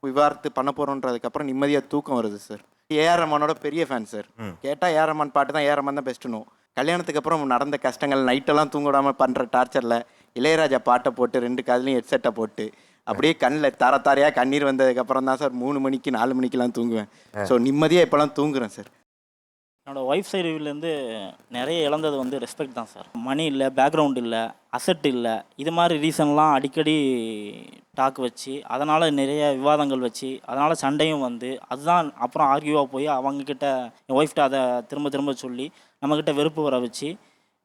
விவாகரத்து பண்ண போகிறோன்றதுக்கப்புறம் நிம்மதியாக தூக்கம் வருது சார். ஏஆர் ரஹ்மானோட பெரிய ஃபேன் சார். கேட்டால் ஏஆர் ரஹ்மான் பாட்டு தான், ஏஆர் ரஹ்மான் தான் பெஸ்ட்டுனும். கல்யாணத்துக்கு அப்புறம் நடந்த கஷ்டங்கள், நைட்டெல்லாம் தூங்க விடாமல் பண்ணுற டார்ச்சரில் இளையராஜா பாட்டை போட்டு 2 காதுலையும் ஹெட்செட்டை போட்டு அப்படியே கண்ணில் தாரையாக கண்ணீர் வந்ததுக்கப்புறம் தான் சார் 3 மணிக்கு 4 மணிக்கெலாம் தூங்குவேன். ஸோ நிம்மதியாக இப்போலாம் தூங்குறேன் சார். என்னோடய ஒய்ஃப் சைடுலேருந்து நிறைய இழந்தது வந்து ரெஸ்பெக்ட் தான் சார். மணி இல்லை, பேக்ரவுண்ட் இல்லை, அசட் இல்லை, இது மாதிரி ரீசன்லாம் அடிக்கடி டாக் வச்சு, அதனால் நிறைய விவாதங்கள் வச்சு, அதனால் சண்டையும் வந்து, அதுதான் அப்புறம் ஆர்கியூவாக போய் அவங்கக்கிட்ட என் ஒய்ஃப்ட்ட அதை திரும்ப சொல்லி நம்மக்கிட்ட வெறுப்பு வர வச்சு,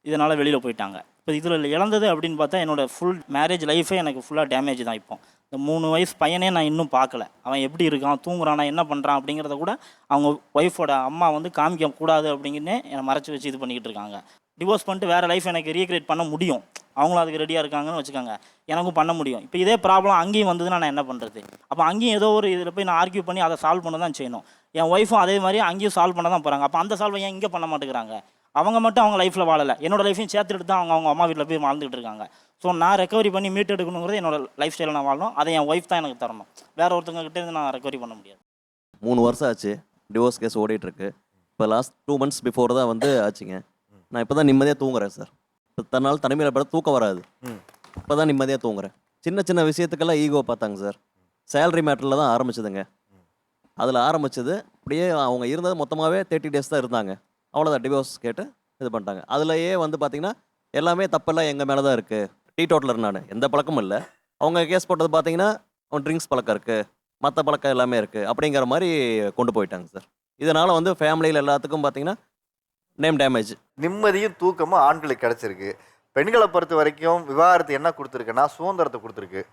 இதனால் வெளியில் போயிட்டாங்க. இப்போ இதில் இழந்தது அப்படின்னு பார்த்தா என்னோடய ஃபுல் மேரேஜ் லைஃபே எனக்கு ஃபுல்லாக டேமேஜ் தான். இப்போ இந்த 3 வயசு பையனே நான் இன்னும் பார்க்கல. அவன் எப்படி இருக்கான், தூங்குறானா, என்ன பண்ணுறான் அப்படிங்கிறத கூட அவங்க ஒய்ஃபோட அம்மா வந்து காமிக்க கூடாது அப்படிங்கன்னு என்னை மறைச்சி வச்சு இது பண்ணிக்கிட்டு இருக்காங்க. டிவோர்ஸ் பண்ணிட்டு வேறு லைஃப் எனக்கு ரீக்ரியேட் பண்ண முடியும், அவங்களும் அதுக்கு ரெடியாக இருக்காங்கன்னு வச்சுக்கோங்க, எனக்கும் பண்ண முடியும். இப்போ இதே ப்ராப்ளம் அங்கேயும் வந்ததுன்னா நான் என்ன பண்ணுறது? அப்போ அங்கேயும் ஏதோ ஒரு இதில் போய் நான் ஆர்கியூ பண்ணி அதை சால்வ் பண்ண தான் செய்யணும். என் ஒய்ஃபும் அதே மாதிரி அங்கேயும் சால்வ் பண்ண தான் போகிறாங்க. அப்போ அந்த சால்வை ஏன் இங்கே பண்ண மாட்டேங்கிறாங்க? அவங்க மட்டும் அவங்க லைஃப்பில் வாழலை, என்னோட லைஃப்பையும் சேர்த்துட்டு தான் அவங்க அம்மா வீட்டில் போய் வாழ்ந்துகிட்டு இருக்காங்க. ஸோ நான் ரெக்கவரி பண்ணி மீட் எடுக்கணுங்கிறது என்னோட லைஃப் ஸ்டைலில் நான் வாழணும். அதை என் ஒய்ஃப் தான் எனக்கு தரணும். வேறு ஒருத்தவங்ககிட்ட இருந்து நான் ரெக்கவரி பண்ண முடியாது. 3 வருஷம் ஆச்சு டிவோர்ஸ் கேஸ் ஓடிட்டுருக்கு. இப்போ லாஸ்ட் 2 months பிஃபோர் தான் வந்து ஆச்சுங்க. நான் இப்போ தான் நிம்மதியாக தூங்குறேன் சார். இப்போ தன்னால் தனிமையில் பட தூக்கம் வராது. இப்போ தான் நிம்மதியாக தூங்குறேன். சின்ன விஷயத்துக்கெல்லாம் ஈகோ பார்த்தாங்க சார். சேலரி மேட்டரில் தான் ஆரம்பிச்சதுங்க. அதில் ஆரம்பித்தது அப்படியே அவங்க இருந்தது மொத்தமாகவே 30 days தான் இருந்தாங்க. அவ்வளோதான், டிவோர்ஸ் கேட்டு இது பண்ணிட்டாங்க. அதுலேயே வந்து பார்த்திங்கன்னா எல்லாமே தப்பெல்லாம் எங்கள் மேலே தான் இருக்குது. டீ டோட்டலர் நான், எந்த பழக்கமும் இல்லை. அவங்க கேஸ் போட்டது பார்த்தீங்கன்னா அவன் ட்ரிங்க்ஸ் பழக்கம் இருக்குது, மற்ற பழக்கம் எல்லாமே இருக்குது அப்படிங்கிற மாதிரி கொண்டு போயிட்டாங்க சார். இதனால் வந்து ஃபேமிலியில் எல்லாத்துக்கும் பார்த்தீங்கன்னா நேம் டேமேஜ். நிம்மதியும் தூக்கமும் ஆண்களுக்கு கிடச்சிருக்கு. பெண்களை பொறுத்த வரைக்கும் விவாகரத்து என்ன கொடுத்துருக்குன்னா சுதந்திரத்தை கொடுத்துருக்கு.